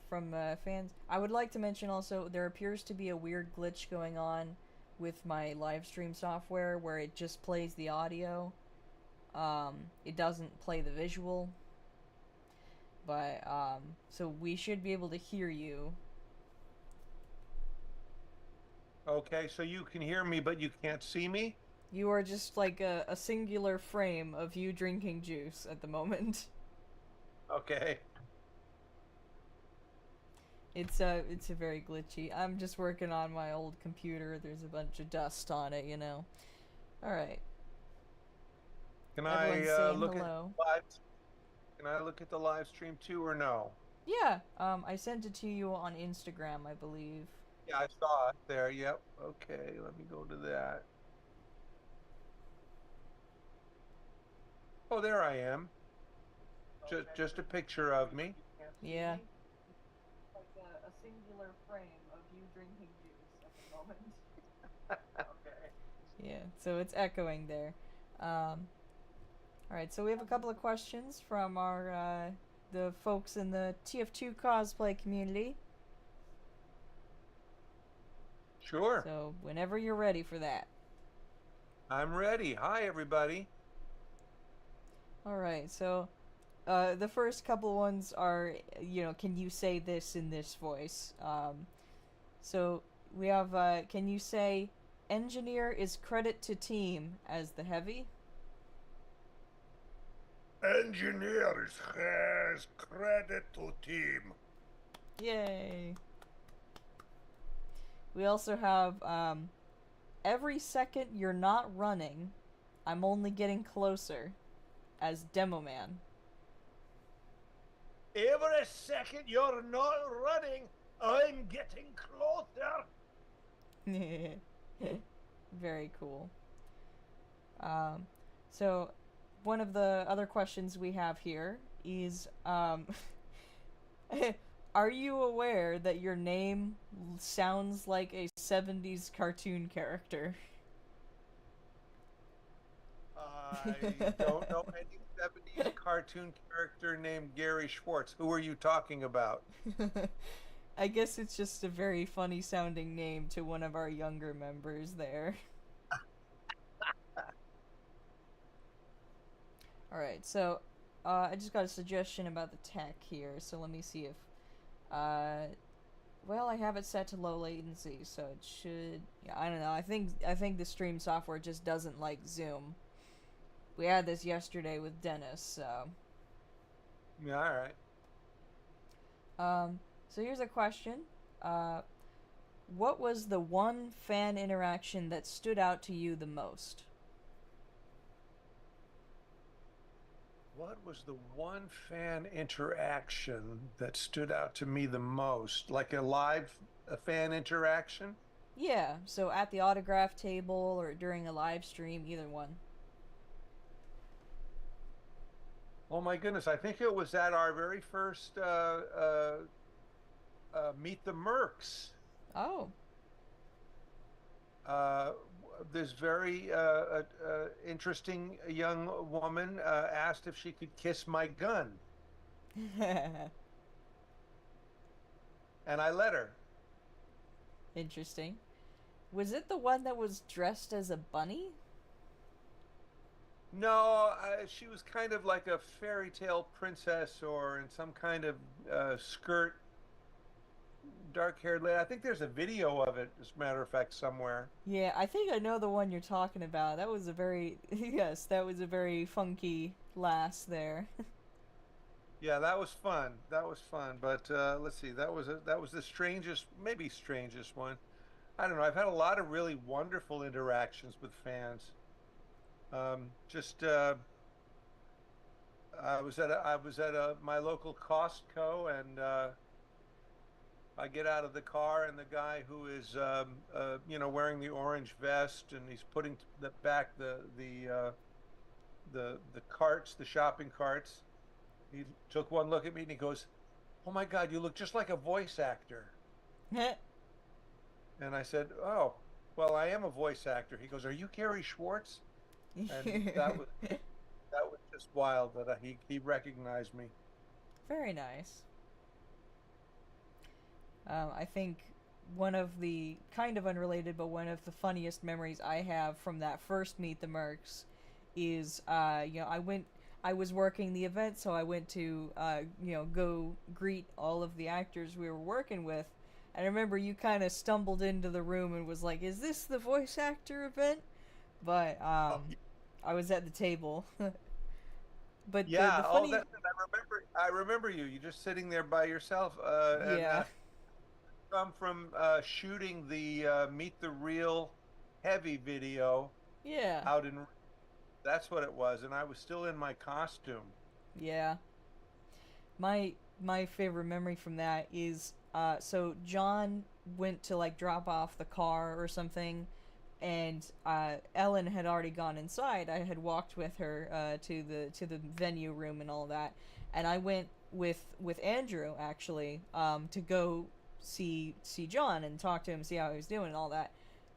from fans. I would like to mention also there appears to be a weird glitch going on with my live stream software where it just plays the audio. It doesn't play the visual, but so we should be able to hear you. Okay, so you can hear me, but you can't see me? You are just like a singular frame of you drinking juice at the moment. Okay. It's a very glitchy. I'm just working on my old computer. There's a bunch of dust on it, you know. All right. Can Everyone's I saying look at hello. live? Can I look at the live stream too, or no? Yeah. I sent it to you on Instagram, I believe. Yeah, I saw it there. Yep. Okay, let me go to that. Oh, there I am. Just a picture of me. Yeah. Like a singular frame of you drinking juice at the moment. Okay. Yeah, so it's echoing there. All right, so we have a couple of questions from our the folks in the TF2 cosplay community. Sure. So whenever you're ready for that. I'm ready. Hi, everybody. All right, so the first couple ones are, can you say this in this voice? So we have, can you say, engineer is credit to team as the heavy? Engineers has credit to team. Yay! We also have, every second you're not running, I'm only getting closer as Demo Man. Every second you're not running, I'm getting closer. Very cool. Um, so, one of the other questions we have here is are you aware that your name sounds like a 70s cartoon character? I don't know any 70s cartoon character named Gary Schwartz. Who are you talking about? I guess it's just a very funny sounding name to one of our younger members there. Alright, so I just got a suggestion about the tech here, so let me see if well, I have it set to low latency, so it should. Yeah, I don't know. I think the stream software just doesn't like Zoom. We had this yesterday with Dennis, so. Yeah, all right. So here's a question. What was the one fan interaction that stood out to you the most? What was the one fan interaction that stood out to me the most? Like a fan interaction? Yeah, so at the autograph table or during a live stream, either one. Oh my goodness, I think it was at our very first Meet the Mercs. Oh. Uh, this very interesting young woman asked if she could kiss my gun, and I let her. Interesting. Was it the one that was dressed as a bunny? No, she was kind of like a fairy tale princess or in some kind of skirt, dark haired lady. I think there's a video of it, as a matter of fact, somewhere. Yeah, I think I know the one you're talking about. That was a very yes, that was a very funky lass there. Yeah, that was fun. That was fun. But let's see, that was the strangest, maybe strangest one. I don't know. I've had a lot of really wonderful interactions with fans. Just I was at my local Costco, and I get out of the car, and the guy who is, wearing the orange vest, and he's putting back the carts, the shopping carts. He took one look at me and he goes, "Oh my God, you look just like a voice actor." And I said, "Oh, well, I am a voice actor." He goes, "Are you Gary Schwartz?" And that was just wild that he recognized me. Very nice. I think one of the kind of unrelated, but one of the funniest memories I have from that first Meet the Mercs is, I was working the event, so I went to, go greet all of the actors we were working with. And I remember you kind of stumbled into the room and was like, "Is this the voice actor event?" But Oh, I was at the table. But yeah. the Oh, funny, that I remember you. You're just sitting there by yourself, and yeah, come from shooting the Meet the Real Heavy video yeah, out in. That's what it was, and I was still in my costume. yeah. My favorite memory from that is so John went to like drop off the car or something, and Ellen had already gone inside. I had walked with her to the venue room and all that, and I went with Andrew actually to go see John and talk to him, see how he was doing and all that.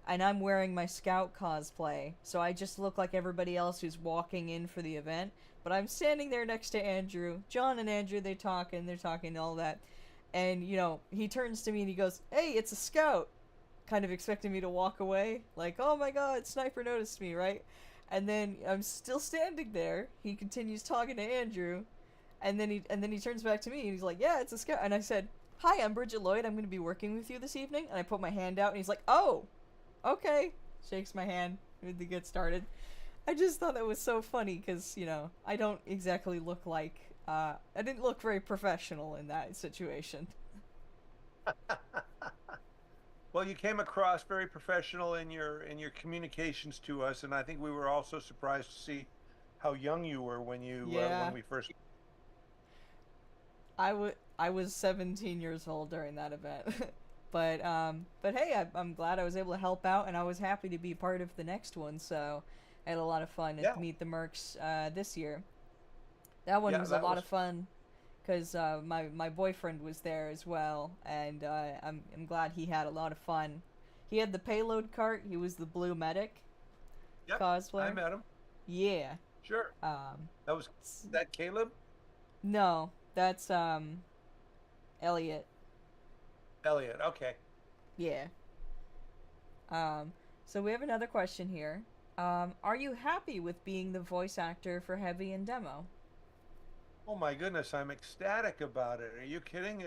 And I'm wearing my scout cosplay, so I just look like everybody else who's walking in for the event. But I'm standing there next to Andrew. John and Andrew, they're talking and all that. And, he turns to me and he goes, "Hey, it's a scout." Kind of expecting me to walk away. Like, "Oh my god, Sniper noticed me," right? And then I'm still standing there. He continues talking to Andrew. And then he turns back to me and he's like, "Yeah, it's a scout." And I said, "Hi, I'm Bridget Lloyd. I'm going to be working with you this evening." And I put my hand out and he's like, "Oh, okay." Shakes my hand to get started. I just thought that was so funny because, I don't exactly look like, I didn't look very professional in that situation. Well, you came across very professional in your communications to us, and I think we were also surprised to see how young you were when Yeah, we first. I was 17 years old during that event. But hey, I'm glad I was able to help out, and I was happy to be part of the next one, so I had a lot of fun at Yeah, Meet the Mercs this year. That one yeah, was a that lot of was. fun because my boyfriend was there as well, and I'm glad he had a lot of fun. He had the payload cart. He was the blue medic Yep, I cosplayer. met him. Yeah. Sure, Um. that was s- that Caleb No, that's Elliot. Elliott. Okay. Yeah. Um. So we have another question here. Are you happy with being the voice actor for Heavy and Demo? Oh my goodness, I'm ecstatic about it. Are you kidding?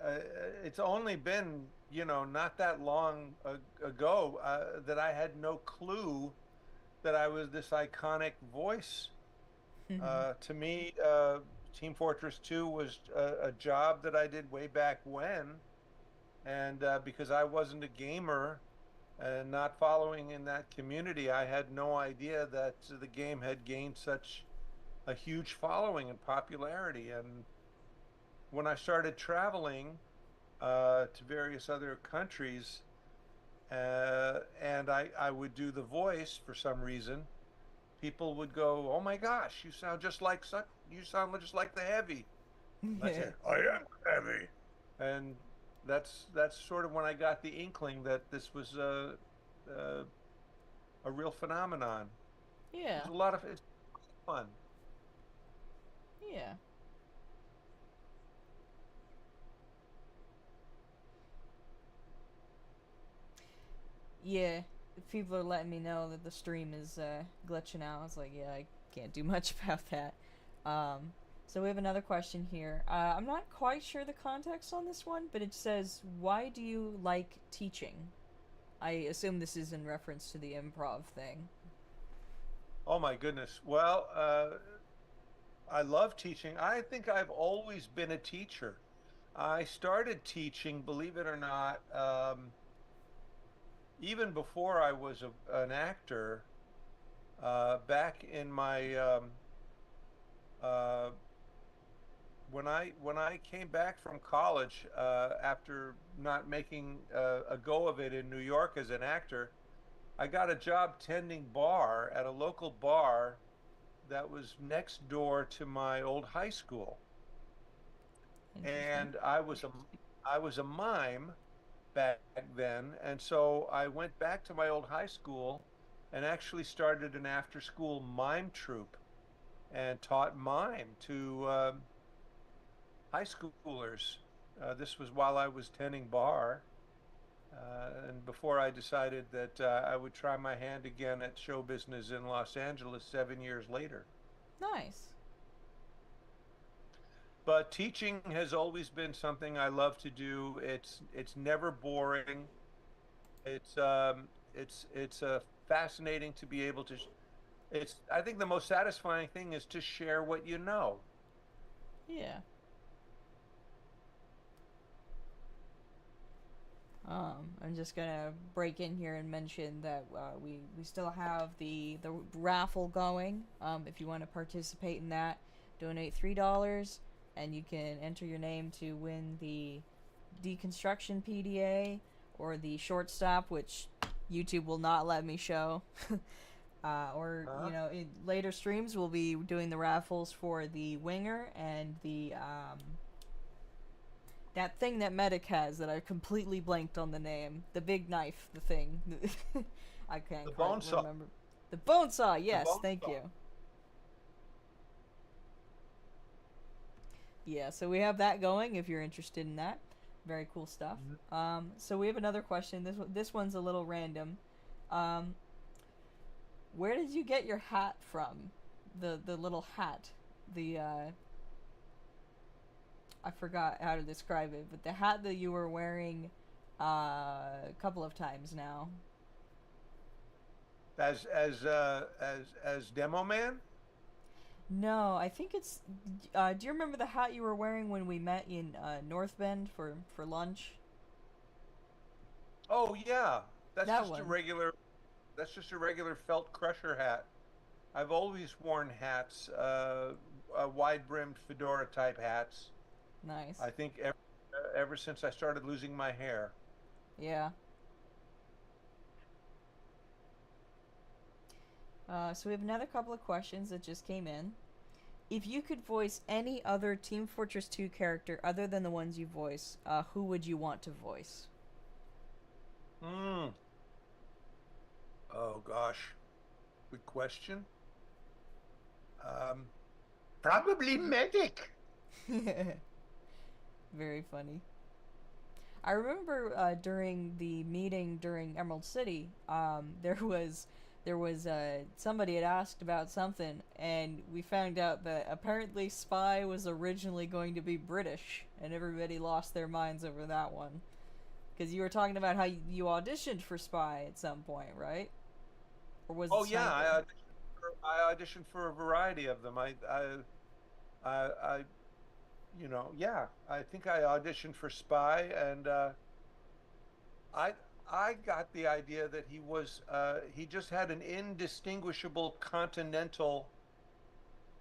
Uh, it's only been, not that long ago that I had no clue that I was this iconic voice. To me, Team Fortress 2 was a job that I did way back when, and because I wasn't a gamer and not following in that community, I had no idea that the game had gained such a huge following and popularity. And when I started traveling to various other countries, and I would do the voice for some reason, people would go, "Oh my gosh, you sound just like such. You sound just like the Heavy." And I Yeah. said, "I am Heavy," and that's sort of when I got the inkling that this was a real phenomenon. It Yeah. was a lot of it's fun. Yeah. Yeah. People are letting me know that the stream is glitching out. I was like, yeah, I can't do much about that. Um, so we have another question here. I'm not quite sure the context on this one, but it says, "Why do you like teaching?" I assume this is in reference to the improv thing. Oh my goodness. Well, I love teaching. I think I've always been a teacher. I started teaching, believe it or not, even before I was an actor. Back in my uh, when I came back from college after not making a go of it in New York as an actor, I got a job tending bar at a local bar that was next door to my old high school, Interesting. and I was a mime back then, and so I went back to my old high school and actually started an after-school mime troupe and taught mime to high schoolers. This was while I was tending bar, and before I decided that I would try my hand again at show business in Los Angeles 7 years later. Nice. But teaching has always been something I love to do. It's never boring. It's fascinating to be able to. It's I think the most satisfying thing is to share what you know. Yeah. I'm just gonna break in here and mention that we still have the raffle going. If you want to participate in that, donate $3, and you can enter your name to win the deconstruction PDA or the shortstop, which YouTube will not let me show. Or Huh? in later streams we'll be doing the raffles for the winger and the that thing that Medic has that I completely blanked on the name. The big knife, the thing. I can't The quite bone saw. remember. The bone saw, The yes, bone thank saw. you. Yeah, so we have that going if you're interested in that. Very cool stuff. Mhm. So we have another question. This one's a little random. Um, where did you get your hat from? The little hat. The I forgot how to describe it, but the hat that you were wearing a couple of times now. As demo man. No, I think it's. Do you remember the hat you were wearing when we met in North Bend for lunch? Oh yeah, that's That just a one. regular. That's just a regular felt crusher hat. I've always worn hats, wide brimmed fedora type hats. Nice. I think ever since I started losing my hair. Yeah. So we have another couple of questions that just came in. If you could voice any other Team Fortress 2 character other than the ones you voice, who would you want to voice? Hmm. Oh gosh, good question. Um, Probably medic. Very funny. I remember during the meeting during Emerald City, there was somebody had asked about something, and we found out that apparently Spy was originally going to be British, and everybody lost their minds over that one. Because you were talking about how you auditioned for Spy at some point, right? Or was it Oh yeah, Sniper? I auditioned for a variety of them. I yeah, I think I auditioned for Spy, and I I got the idea that he just had an indistinguishable continental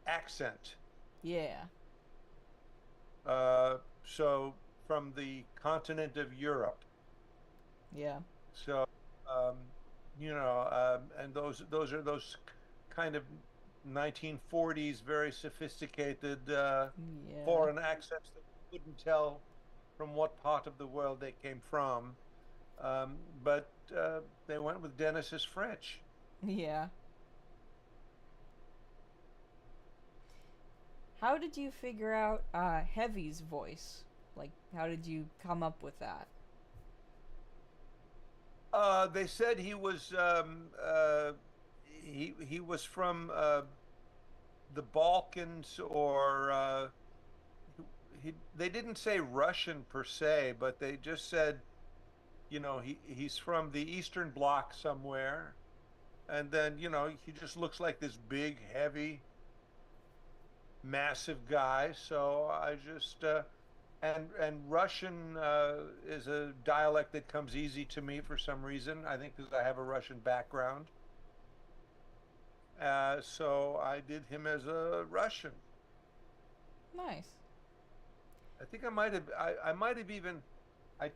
accent. Yeah, So from the continent of Europe. yeah, So um, and those are those kind of 1940s very sophisticated yeah, foreign accents that you couldn't tell from what part of the world they came from. But they went with Dennis's French. yeah. How did you figure out Heavy's voice? Like, how did you come up with that? They said he was from the Balkans, or they didn't say Russian per se, but they just said, he's from the Eastern Bloc somewhere, and then he just looks like this big, heavy, massive guy. So I just and Russian is a dialect that comes easy to me for some reason. I think because I have a Russian background. So I did him as a Russian. Nice. I think I might have even I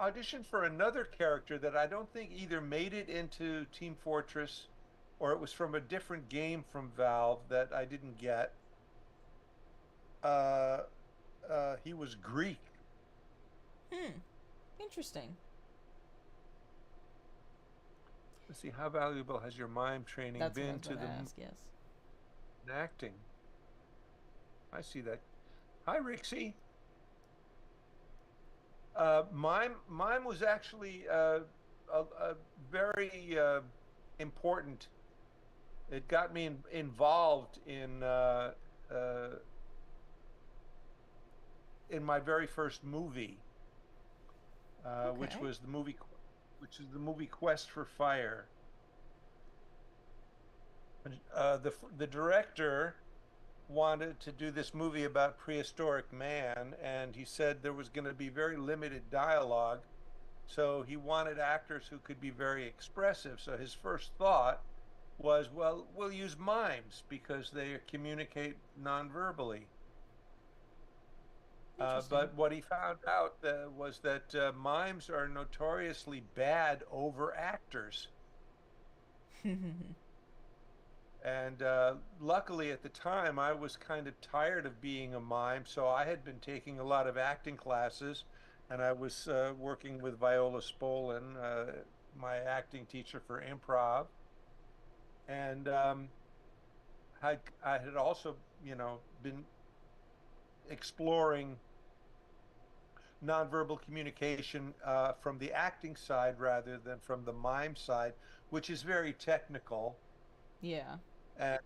auditioned for another character that I don't think either made it into Team Fortress or it was from a different game from Valve that I didn't get. Uh, he was Greek. Hmm. Interesting. Let's see, how valuable has your mime training That's what I been was to going to the ask. Yes. acting? I see that. Hi, Rixie. Mime was actually a very important. It got me involved in my very first movie, Okay. which is the movie Quest for Fire. The director wanted to do this movie about prehistoric man, and he said there was going to be very limited dialogue. So he wanted actors who could be very expressive. So his first thought was, well, we'll use mimes because they communicate nonverbally. Interesting. But what he found out was that mimes are notoriously bad over actors. And luckily at the time, I was kind of tired of being a mime. So I had been taking a lot of acting classes and I was working with Viola Spolin, my acting teacher for improv. And I had also, been exploring nonverbal communication from the acting side rather than from the mime side, which is very technical Yeah. and,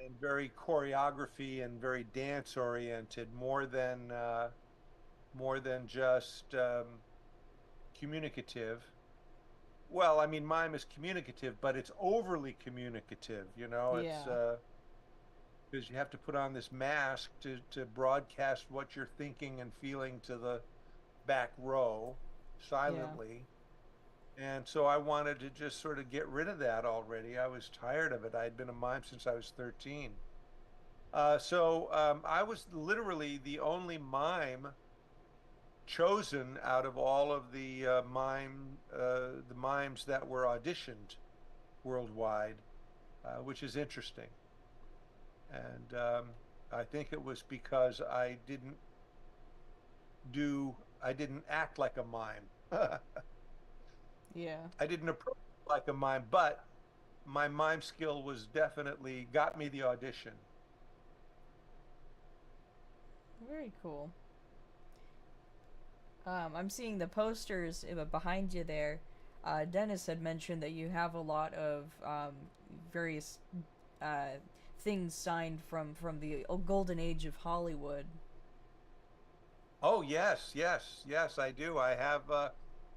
and very choreography and very dance oriented, more than just communicative. Well, I mean, mime is communicative, but it's overly communicative. It's Yeah. because you have to put on this mask to broadcast what you're thinking and feeling to the back row Yeah. silently. And so I wanted to just sort of get rid of that already. I was tired of it. I'd been a mime since I was 13. I was literally the only mime chosen out of all of the mimes that were auditioned worldwide, which is interesting. And I think it was because I didn't act like a mime. Yeah. I didn't approach like a mime, but my mime skill was definitely got me the audition. Very cool. I'm seeing the posters behind you there. Dennis had mentioned that you have a lot of various uh, things signed from the golden age of Hollywood. Oh yes, yes, yes, I do. I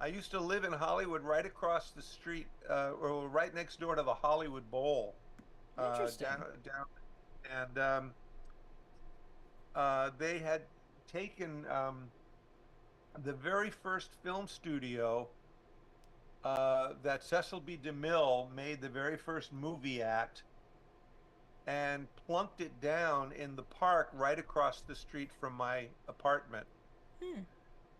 used to live in Hollywood, right across the street, or right next door to the Hollywood Bowl, Interesting. down, and they had taken the very first film studio that Cecil B. DeMille made the very first movie at, and plunked it down in the park right across the street from my apartment. Hmm.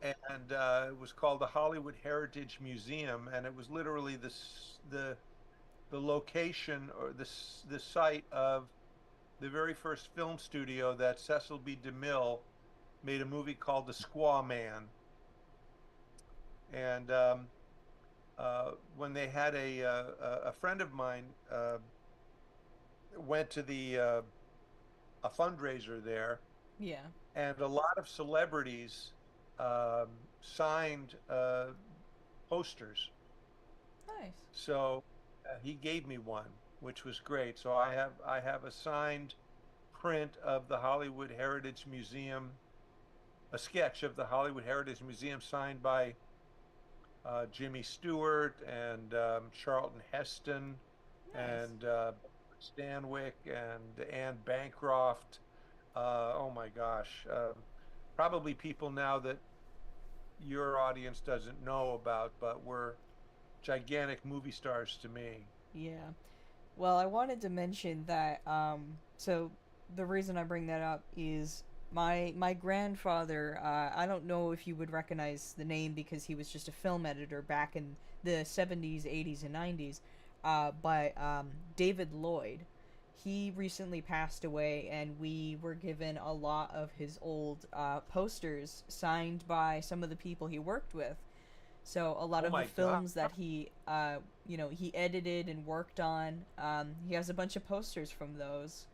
And it was called the Hollywood Heritage Museum, and it was literally the location or the site of the very first film studio that Cecil B. DeMille made a movie called The Squaw Man. And when they had a friend of mine went to the a fundraiser there, Yeah. and a lot of celebrities um, signed posters. Nice. So he gave me one, which was great. So I have a signed print of the Hollywood Heritage Museum, a sketch of the Hollywood Heritage Museum signed by Jimmy Stewart and Charlton Heston Nice. and Stanwyck and Anne Bancroft. Oh my gosh. Probably people now that your audience doesn't know about, but were gigantic movie stars to me. Yeah. Well, I wanted to mention that. So the reason I bring that up is My grandfather, I don't know if you would recognize the name because he was just a film editor back in the 70s, 80s, and 90s. But David Lloyd, he recently passed away, and we were given a lot of his old posters signed by some of the people he worked with. So a lot Oh of the my God. films that he edited and worked on, he has a bunch of posters from those.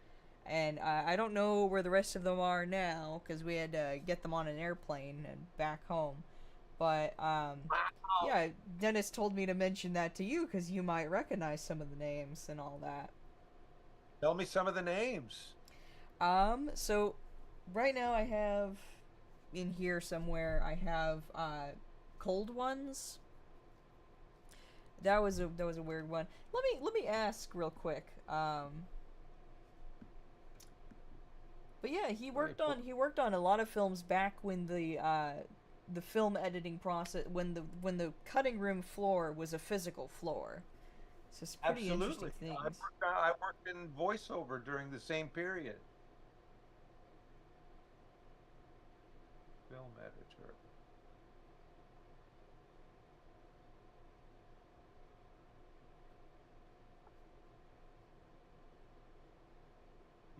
And I don't know where the rest of them are now because we had to get them on an airplane and back home. But Wow. yeah, Dennis told me to mention that to you because you might recognize some of the names and all that. Tell me some of the names. So right now I have in here somewhere I have Cold Ones. That was a weird one. Let me ask real quick. But yeah, Let me pull. he worked on a lot of films back when the film editing process when the cutting room floor was a physical floor. So it's pretty Absolutely. interesting things. I worked in voiceover during the same period. Film editor.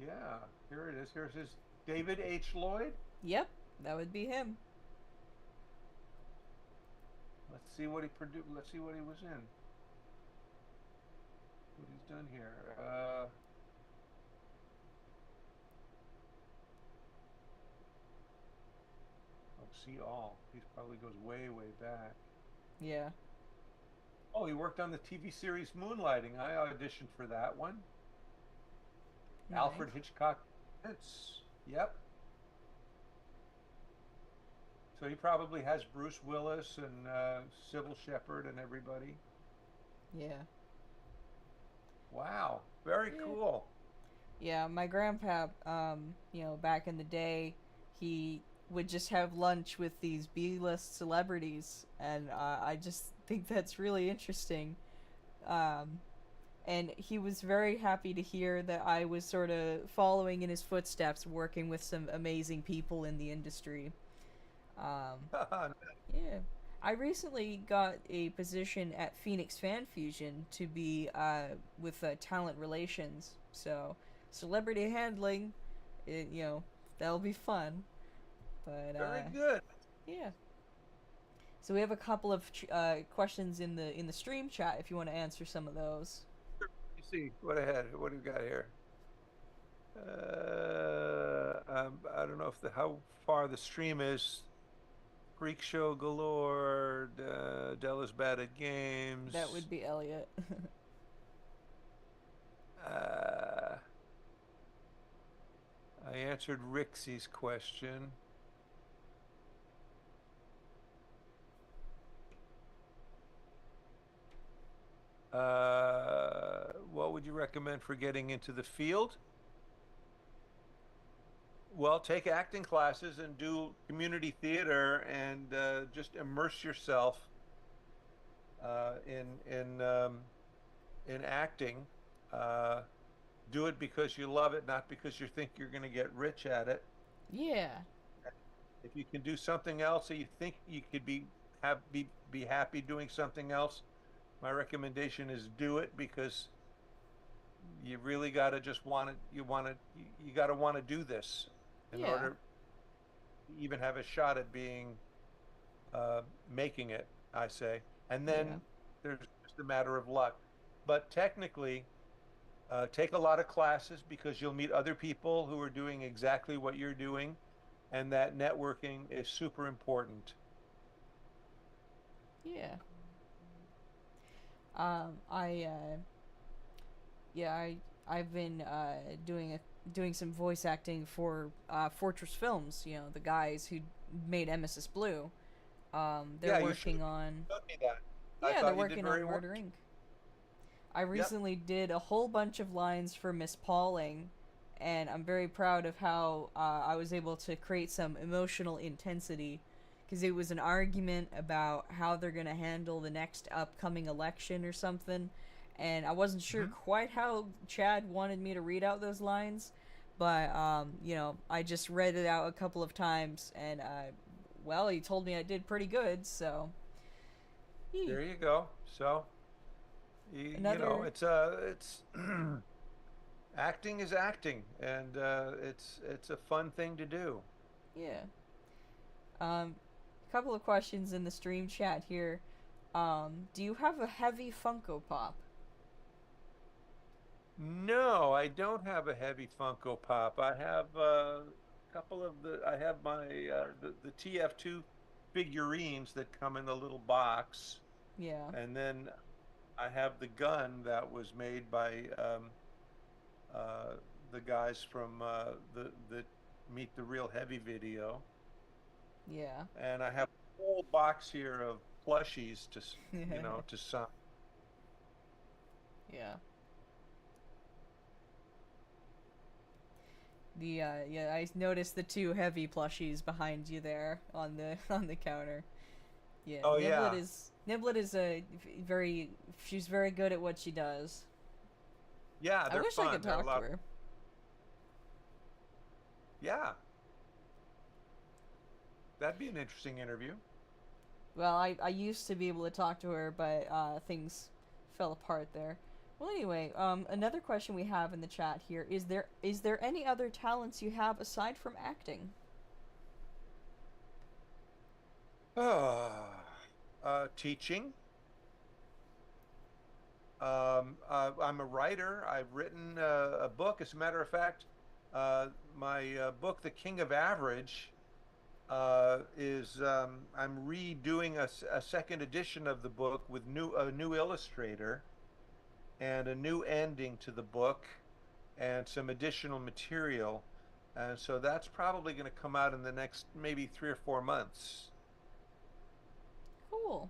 Yeah, here it is. Here's his David H. Lloyd. Yep, that would be him. Let's see what he produced. Let's see what he was in. What he's done here. Oh, see all. He probably goes way, way back. Yeah. Oh, he worked on the TV series Moonlighting. I auditioned for that one. Nice. Alfred Hitchcock. It's yep. So he probably has Bruce Willis and Sybil Shepherd and everybody. Yeah. Wow, very Yeah. cool. Yeah, my grandpa, back in the day, he would just have lunch with these B-list celebrities, and I just think that's really interesting. Um, and he was very happy to hear that I was sort of following in his footsteps, working with some amazing people in the industry. Um, yeah. I recently got a position at Phoenix Fan Fusion to be with talent relations. So, celebrity handling, that'll be fun. But Very good. yeah. So we have a couple of questions in the stream chat if you want to answer some of those. You see what ahead? What do we got here? I don't know if the how far the stream is. Freak show galore. Della's bad at That games. would be Elliot. Uh, I answered Rixie's question. What would you recommend for getting into the field? Well, take acting classes and do community theater and just immerse yourself uh, in in um, in acting. Uh, do it because you love it, not because you think you're going to get rich at it. Yeah. If you can do something else that you think you could be happy doing something else, my recommendation is do it because you really got to just want it. You got to want to do this in Yeah. order to even have a shot at being uh, making it. I say, and Yeah. then there's just a matter of luck. But technically, take a lot of classes because you'll meet other people who are doing exactly what you're doing, and that networking is super important. Yeah. I yeah, I've been doing some voice acting for Fortress Films. The guys who made Emesis Blue. They're Yeah, you should working have on showed me that. I yeah, they're thought you did working on very well. Murder Inc. I Yep. recently did a whole bunch of lines for Miss Pauling, and I'm very proud of how I was able to create some emotional intensity because it was an argument about how they're going to handle the next upcoming election or something. And I wasn't sure Hmm. quite how Chad wanted me to read out those lines, but you know, I just read it out a couple of times, and well, he told me I did pretty good, so. There you go. So you know, Another. it's acting is acting, and it's a fun thing to do. Yeah. A couple of questions in the stream chat here. Do you have a heavy Funko Pop? No, I don't have a heavy Funko Pop. I have a couple of the. I have my the TF2 figurines that come in the little box, Yeah. and then I have the gun that was made by uh, the guys from the Meet the Real Heavy video, Yeah. and I have a whole box here of plushies you know, to sign. Yeah. Yeah, I noticed the two heavy plushies behind you there on the on the counter. Yeah, Oh yeah, Niblet is a very she's very good at what she does. yeah, I they're wish I fun. could They're a talk to lot. her. Yeah, that'd be an interesting interview. Well, I used to be able to talk to her, but things fell apart there. Well, anyway, another question we have in the chat here is there any other talents you have aside from acting? Oh, teaching. I'm a writer. I've written a book. As a matter of fact, my book, The King of Average, is I'm redoing a second edition of the book with a new illustrator and a new ending to the book and some additional material. And so that's probably going to come out in the next maybe 3 or 4 months. Cool.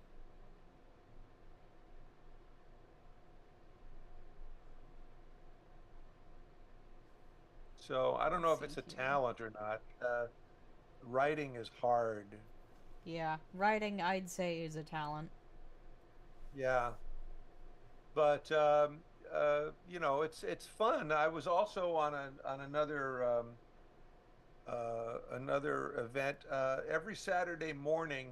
So I don't Let's know if see it's a here. talent or not. Writing is hard. Yeah, writing I'd say is a talent. Yeah, but you know, it's fun. I was also on another event. Every Saturday morning,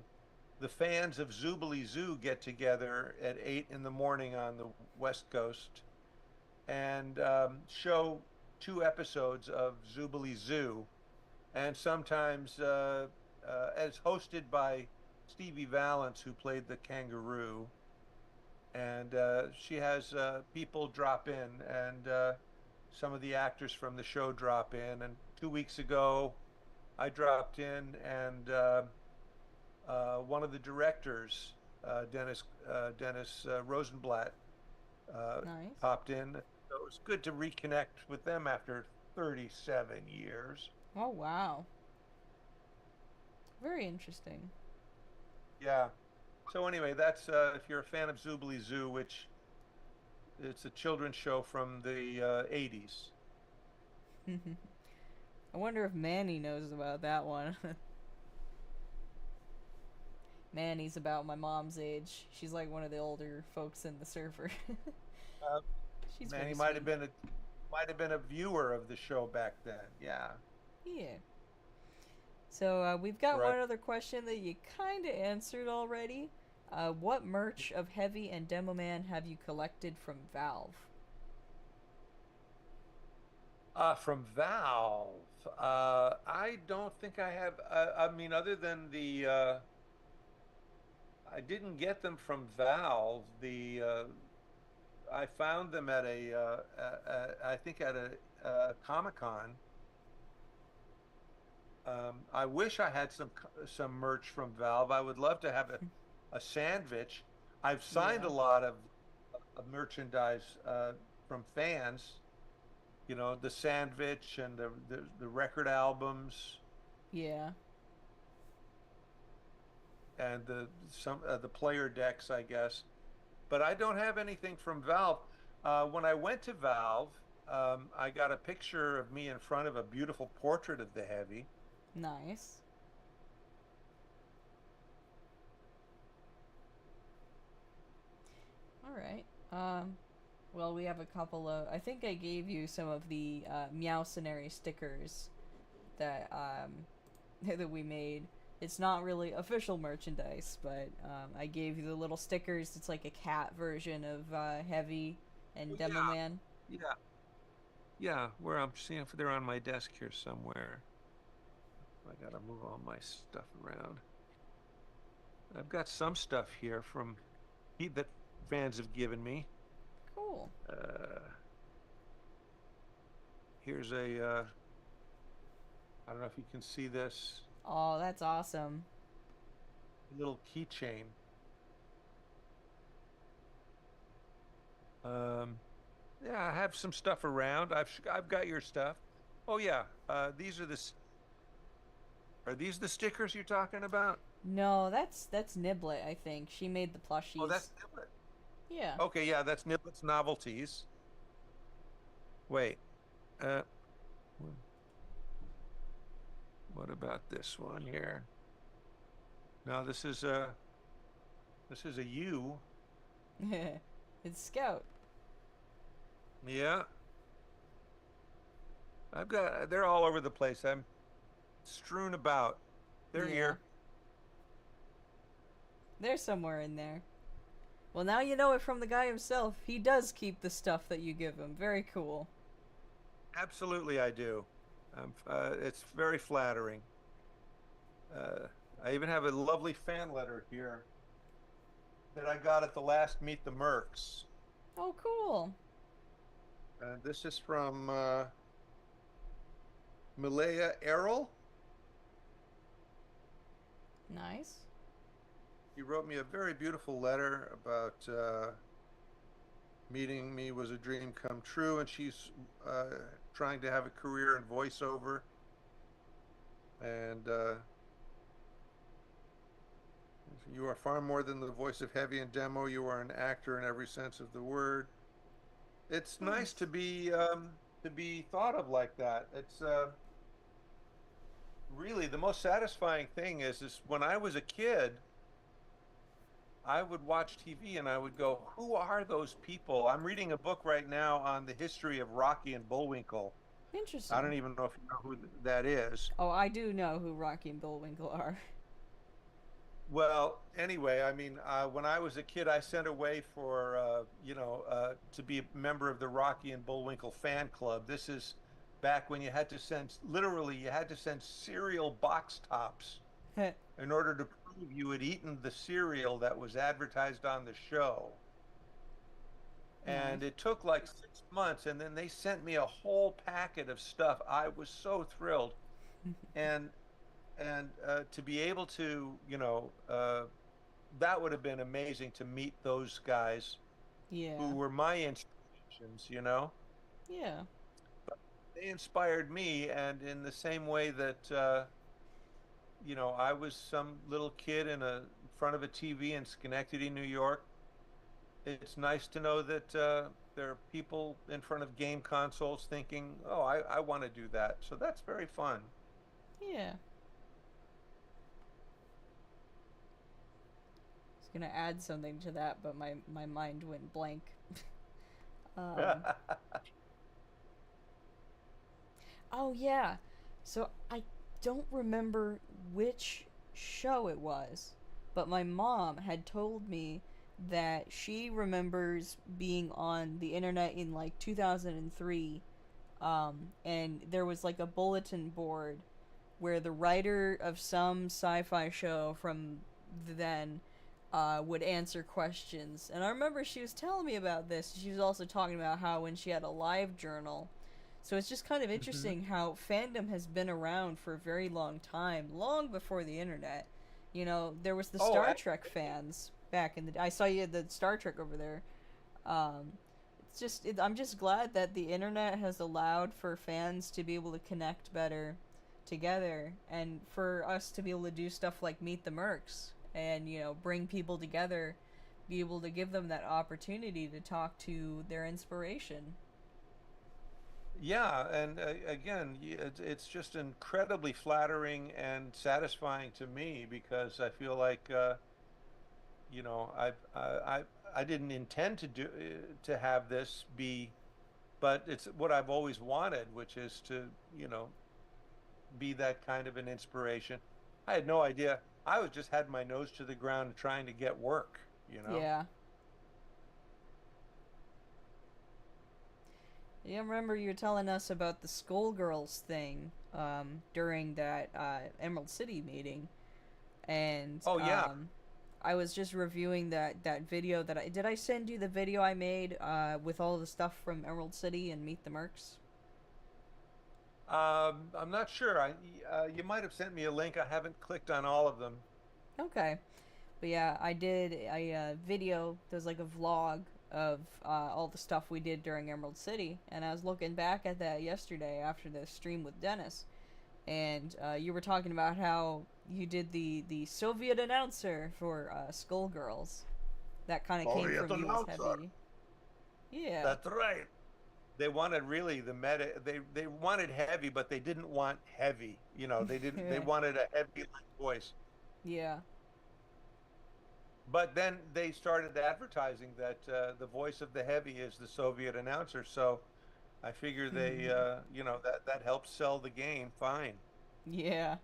the fans of Zoobly Zoo get together at 8 in the morning on the West Coast and show 2 episodes of Zoobly Zoo, and sometimes as hosted by Stevie Valance, who played the kangaroo. And she has people drop in, and some of the actors from the show drop in. And 2 weeks ago, I dropped in, and one of the directors, Dennis Rosenblatt, uh, Nice. popped in. So it was good to reconnect with them after 37 years. Oh wow. Very interesting. Yeah. So anyway, that's if you're a fan of Zoobly Zoo, which it's a children's show from the 80s. I wonder if Manny knows about that one. Manny's about my mom's age. She's like one of the older folks in the server. Uh, She's Man, very he might have sweet. been a viewer of the show back then. Yeah. Yeah. So we've got Right. one other question that you kind of answered already. What merch of Heavy and Demo Man have you collected from Valve? From Valve, I don't think I have. I mean, other than I didn't get them from Valve. I found them at I think at a Comic Con. I wish I had some merch from Valve. I would love to have a sandwich. I've signed Yeah. a lot of merchandise from fans. You know, the sandwich and the record albums Yeah. and the player decks, I guess. But I don't have anything from Valve. When I went to Valve, I got a picture of me in front of a beautiful portrait of the Heavy. Nice. All right. Well, we have a couple of. I think I gave you some of the Meowcenary stickers that that we made. It's not really official merchandise, but I gave you the little stickers. It's like a cat version of Heavy and Oh, Demo Man. yeah, yeah. Where I'm seeing if they're on my desk here somewhere. I gotta move all my stuff around. I've got some stuff here from that fans have given me. Cool. Here's a. I don't know if you can see this Oh, that's awesome. little keychain. Um, yeah, I have some stuff around. I've got your stuff. Oh yeah, these are are these the stickers you're talking about? No, that's Niblet. I think she made the Oh, plushies. that's Niblet. Yeah. Okay, yeah, that's Niblet's novelties. Wait, uh, what about this one here? No, this is a U. It's Scout. Yeah, they're all over the place. I'm strewn about. They're Yeah. here. They're somewhere in there. Well, now you know it from the guy himself. He does keep the stuff that you give him. Very cool. Absolutely, I do. It's very flattering. Uh, I even have a lovely fan letter here that I got at the last Meet the Mercs. Oh, cool. This is from Malaya Errol. Nice. He wrote me a very beautiful letter about meeting me was a dream come true, and she's trying to have a career in voiceover. And you are far more than the voice of Heavy and Demo. You are an actor in every sense of the word. It's nice to be thought of like that. It's really the most satisfying thing is when I was a kid, I would watch TV and I would go, who are those people? I'm reading a book right now on the history of Rocky and Bullwinkle. I don't Interesting. even know if you know who that is. Oh, I do know who Rocky and Bullwinkle are. Well, anyway, I mean, when I was a kid, I sent away for, to be a member of the Rocky and Bullwinkle fan club. This is back when you had to literally, you had to send cereal box tops in order to prove you had eaten the cereal that was advertised on the show. Nice. And it took like 6 months, and then they sent me a whole packet of stuff. I was so thrilled. And to be able to, that would have been amazing to meet those guys who Yeah. were my inspirations, you know. Yeah. They inspired me, and in the same way that, I was some little kid in front of a TV in Schenectady, New York. It's nice to know that there are people in front of game consoles thinking, oh, I want to do that. So that's very fun. Yeah. I was gonna add something to that, but my mind went blank. um, oh yeah. So I don't remember which show it was, but my mom had told me that she remembers being on the internet in like 2003, and there was like a bulletin board where the writer of some sci-fi show from then would answer questions. And I remember she was telling me about this. She was also talking about how when she had a live journal. So it's just kind of Mhm. interesting how fandom has been around for a very long time, long before the internet. You know, there was the Oh, Star Trek fans back in the. I saw you had the Star Trek over there. Um, I'm just glad that the internet has allowed for fans to be able to connect better together, and for us to be able to do stuff like Meet the Mercs and bring people together, be able to give them that opportunity to talk to their inspiration. yeah, and again, it's just incredibly flattering and satisfying to me because I feel like, I didn't intend to have this be, but it's what I've always wanted, which is to, you know, be that kind of an inspiration. I had no idea. I was just had my nose to the ground trying to get work, you know. Yeah. Yeah, I remember you were telling us about the Skullgirls thing during that Emerald City meeting, and Oh yeah. I was just reviewing that video that did I send you the video I made with all the stuff from Emerald City and Meet the Mercs? I'm not sure. You might have sent me a link. I haven't clicked on all of them. Okay, but yeah, I did a video. There's like a vlog of all the stuff we did during Emerald City, and I was looking back at that yesterday after the stream with Dennis, and you were talking about how you did the Soviet announcer for Skullgirls. That kind of came Soviet from you as announcer. heavy. Yeah. That's right. They wanted really the meta. They wanted heavy, but they didn't want heavy. You know, they didn't. They wanted a heavy voice. Yeah. But then they started advertising that the voice of the heavy is the Soviet announcer. So I figure they, you know, that helps sell the game. Fine. Yeah.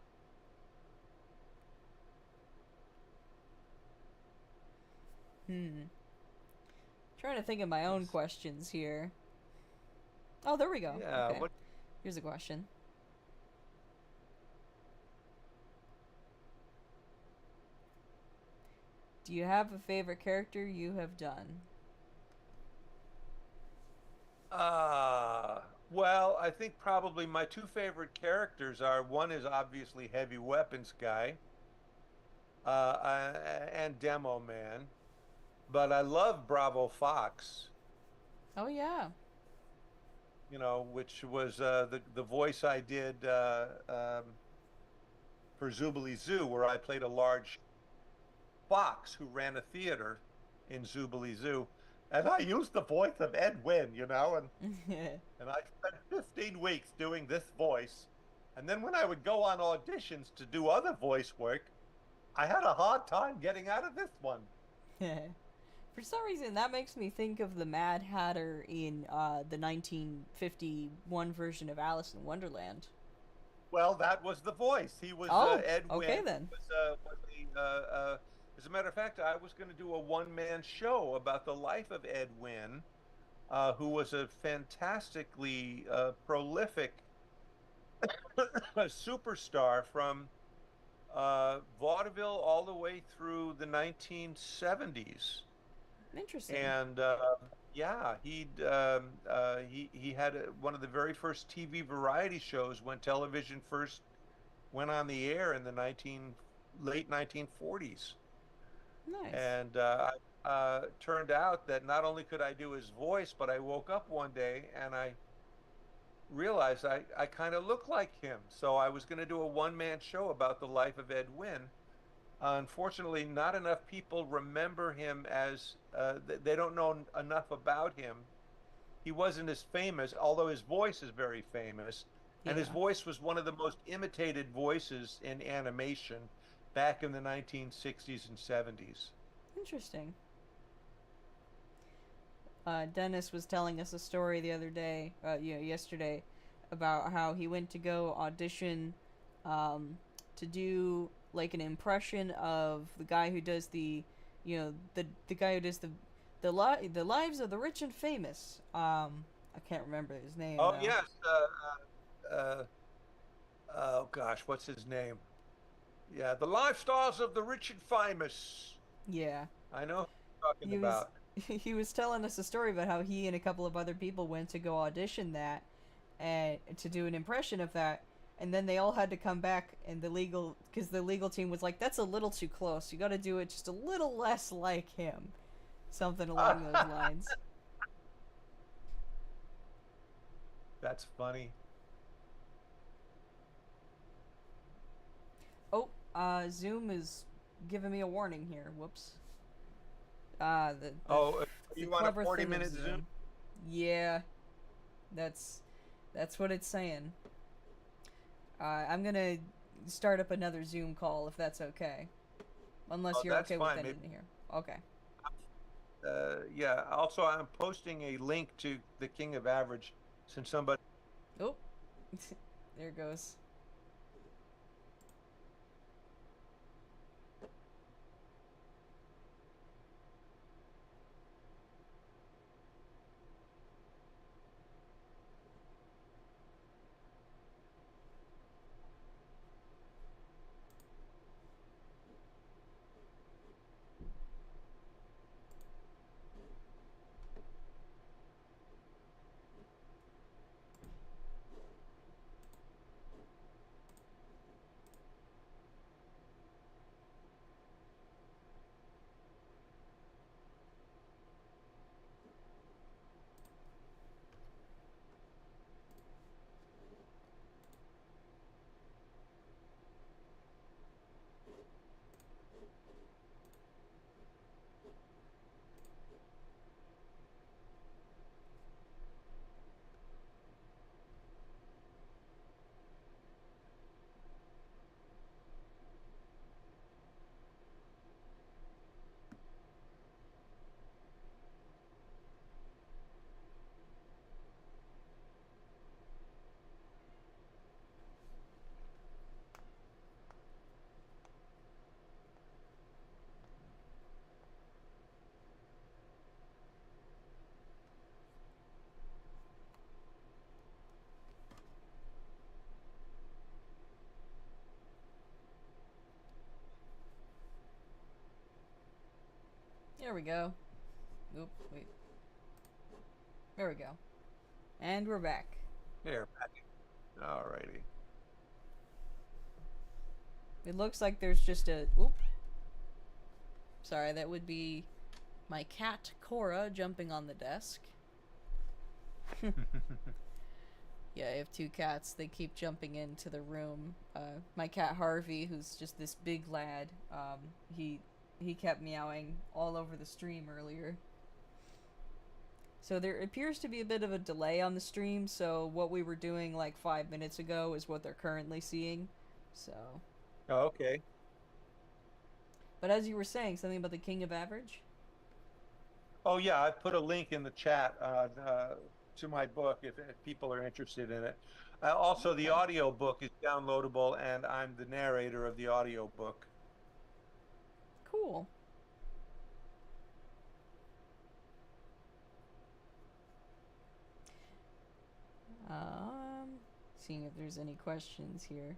Trying to think of my own questions here. Oh, there we go. Yeah. Okay. What? Here's a question. Do you have a favorite character you have done? Well, I think probably my two favorite characters are one is obviously Heavy Weapons Guy, and Demo Man, but I love Bravo Fox. Oh yeah. You know, which was the voice I did for Zoobly Zoo, where I played a large fox who ran a theater in Zoobly Zoo, and I used the voice of Ed Wynn, you know, and I spent 15 weeks doing this voice, and then when I would go on auditions to do other voice work, I had a hard time getting out of this one. For some reason, that makes me think of the Mad Hatter in the 1951 version of Alice in Wonderland. Well, that was the voice. He was Ed Wynn. Okay then. As a matter of fact, I was going to do a one-man show about the life of Ed Wynn, who was a fantastically prolific superstar from vaudeville all the way through the 1970s. Interesting. And yeah, he had one of the very first TV variety shows when television first went on the air in the late 1940s. Nice. And turned out that not only could I do his voice, but I woke up one day and I realized I kind of look like him. So I was going to do a one-man show about the life of Ed Wynn. Unfortunately, not enough people remember him as, they don't know enough about him. He wasn't as famous, although his voice is very famous. And his voice was one of the most imitated voices in animation back in the 1960s and 70s. Interesting. Dennis was telling us a story the other day, yesterday, about how he went to go audition to do like an impression of the guy who does the guy who does the lives of the rich and famous. I can't remember his name. Oh now. yes. Oh gosh, what's his name? Yeah, the lifestyles of the rich and famous. Yeah. I know what you're talking about. He was telling us a story about how he and a couple of other people went to go audition that and to do an impression of that, and then they all had to come back, and the legal team was like, that's a little too close, you got to do it just a little less like him, something along those lines. That's funny. Oh, Zoom is giving me a warning here. Whoops. You want a 40-minute Zoom? Yeah, that's what it's saying. I'm gonna start up another Zoom call if that's okay, unless you're okay with ending here. Okay. Yeah. Also, I'm posting a link to the King of Average since somebody. Oh, there it goes. There we go. Oop, wait. There we go. And we're back. Here, back. Alrighty. It looks like there's just a. Oop. Sorry, that would be my cat Cora jumping on the desk. Yeah, I have two cats. They keep jumping into the room. My cat Harvey, who's just this big lad, he kept meowing all over the stream earlier. So there appears to be a bit of a delay on the stream, so what we were doing like 5 minutes ago is what they're currently seeing. So. Oh, okay. But as you were saying, something about the King of Average? Oh yeah, I put a link in the chat to my book if people are interested in it. Also, the Okay. audio book is downloadable, and I'm the narrator of the audio book. Cool. Seeing if there's any questions here.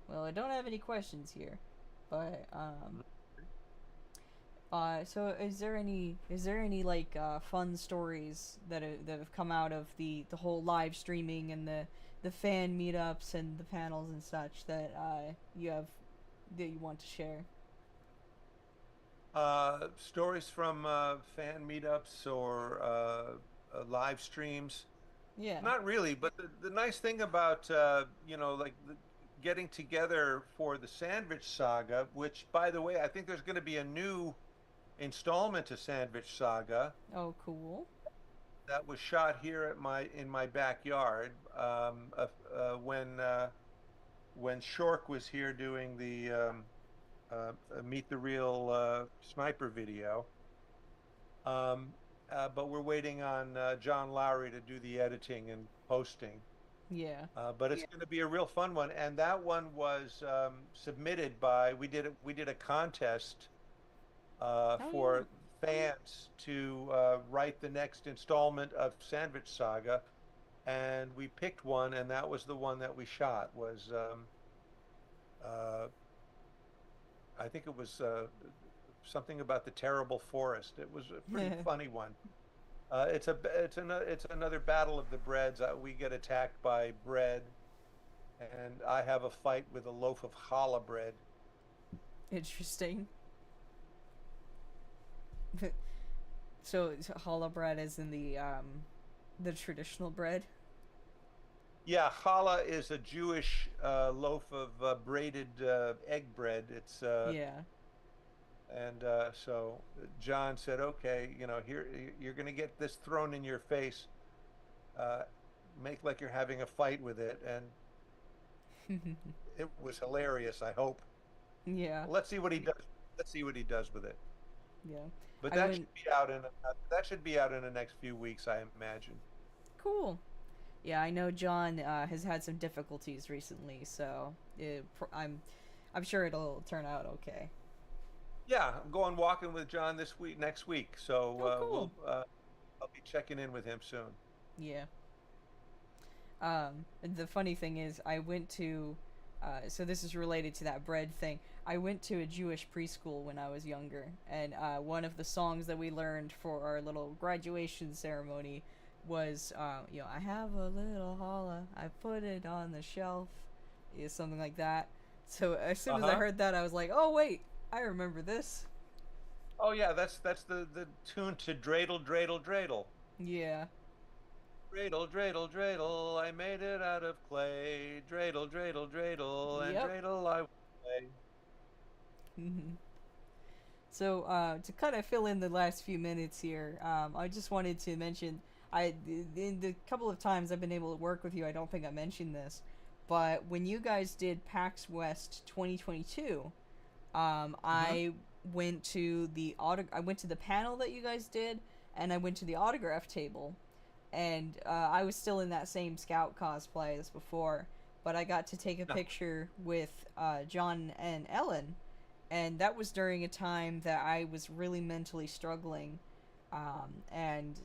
Well, I don't have any questions here, but so is there any like fun stories that have come out of the whole live streaming and the fan meetups and the panels and such that you have that you want to share? Stories from fan meetups or live streams. Yeah. Not really, but the nice thing about like getting together for the Sandwich Saga, which by the way, I think there's going to be a new installment to Sandwich Saga Oh, cool. that was shot here at my backyard when Shork was here doing the Meet the Real Sniper video. But we're waiting on John Lowry to do the editing and posting. Yeah. But it's going to be a real fun one, and that one was submitted by we did a contest Oh, for fans to write the next installment of Sandwich Saga, and we picked one, and that was the one that we shot. Was uh, I think it was something about the terrible forest. It was a pretty yeah. funny one. It's another battle of the breads. We get attacked by bread, and I have a fight with a loaf of challah bread. Interesting. So challah bread is in the traditional bread. Yeah, challah is a Jewish loaf of braided egg bread. Yeah. And so John said, "Okay, here you're going to get this thrown in your face. Uh, make like you're having a fight with it." And it was hilarious. I hope. Yeah, Let's see what he does. Let's see what he does with it. yeah. But I that should went. be out that should be out in the next few weeks, I imagine. Cool. Yeah, I know John has had some difficulties recently, so I'm sure it'll turn out okay. Yeah, I'm going walking with John this week, next week. So Oh, cool. I'll be checking in with him soon. Yeah. The funny thing is, I went to, so this is related to that bread thing. I went to a Jewish preschool when I was younger, and one of the songs that we learned for our little graduation ceremony was, I have a little holla, I put it on the shelf, yeah, something like that. So as soon as I Uh-huh. heard that, I was like, oh wait, I remember this. Oh yeah, that's the tune to Dreidel, Dreidel, Dreidel. Yeah. Dreidel, dreidel, dreidel, I made it out of clay. Dreidel, dreidel, dreidel, and Yep. dreidel I will play. So, to kind of fill in the last few minutes here, I just wanted to mention, in the couple of times I've been able to work with you, I don't think I mentioned this, but when you guys did PAX West 2022, Hmm. I I went to the panel that you guys did, and I went to the autograph table, and I was still in that same scout cosplay as before, but I got to take a No. picture with John and Ellen, and that was during a time that I was really mentally struggling, and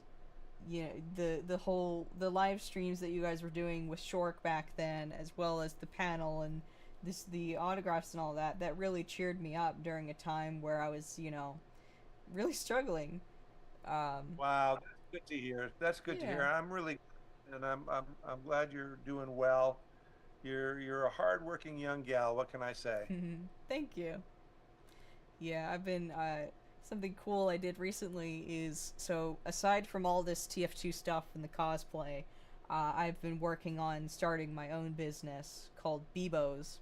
the live streams that you guys were doing with Shork back then, as well as the panel and the autographs and all that, that really cheered me up during a time where I was really struggling. Um, Wow, that's good to hear. That's good to hear. yeah. I'm really, and I'm glad you're doing well. You're a hardworking young gal. What can I say? Thank you. Yeah, I've been something cool I did recently is, so aside from all this TF2 stuff and the cosplay, I've been working on starting my own business called Bebo's.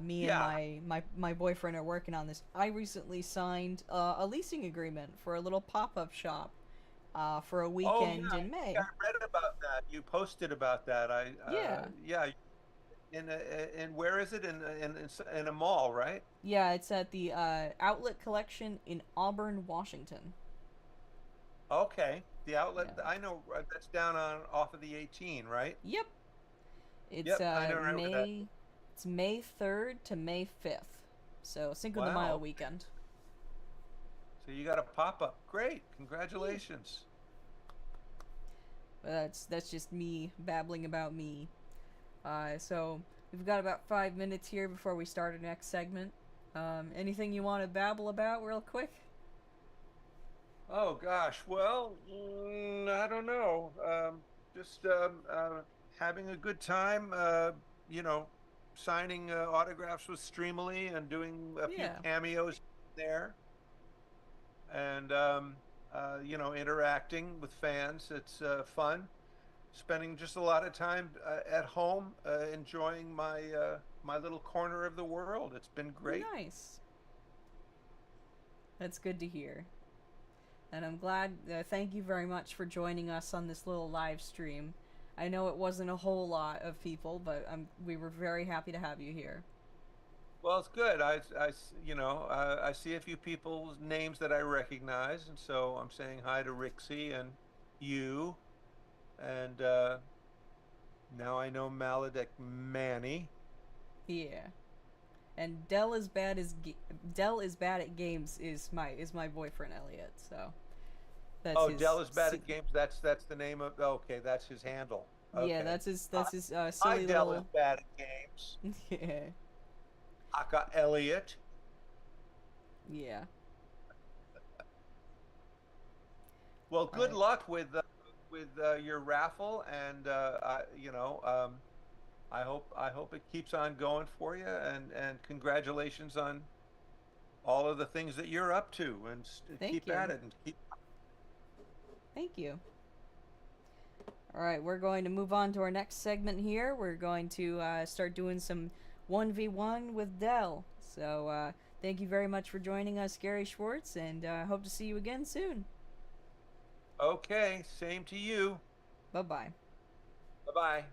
Me and Yeah. my boyfriend are working on this. I recently signed a leasing agreement for a little pop up shop for a Oh yeah, weekend in I May. read about that. You posted about that. Yeah, Yeah, in where is it? In a mall, right? yeah, it's at the Outlet Collection in Auburn, Washington. Okay. The outlet, Yeah. I know that's down on off of the 18, right? Yep. It's Yep, I know, remember that. May 3rd to May 5th. So Cinco de Mayo Wow. weekend. So you got a pop-up. Great. Yeah. Congratulations. But that's just me babbling about me. So we've got about 5 minutes here before we start our next segment. Anything you want to babble about real quick? Oh gosh. Well, I don't know. Just having a good time. You know, signing autographs with Streamily and doing a few Yeah. cameos there, and interacting with fans. It's fun. Spending just a lot of time at home, enjoying my little corner of the world. It's been great. Nice. That's good to hear. And I'm glad. Thank you very much for joining us on this little live stream. I know it wasn't a whole lot of people, but we were very happy to have you here. Well, it's good. I see a few people's names that I recognize, and so I'm saying hi to Rixie and you, and now I know Maladek Manny. Yeah. And Dell is bad at games is my boyfriend Elliot. So that's Oh, his Dell is bad at games. That's the name of. Okay, that's his handle. yeah, Okay. that's his Hi, silly Dell is little bad at games. yeah. Aka Elliot. Yeah. Well, All good right. luck with your raffle, and I hope it keeps on going for you, and congratulations on all of the things that you're up to, and Thank keep at you. it, and keep. Thank you. All right, we're going to move on to our next segment here. We're going to start doing some 1v1 with Dell. So Thank you very much for joining us, Gary Schwartz, and hope to see you again soon. Okay, same to you. Bye bye. Bye bye.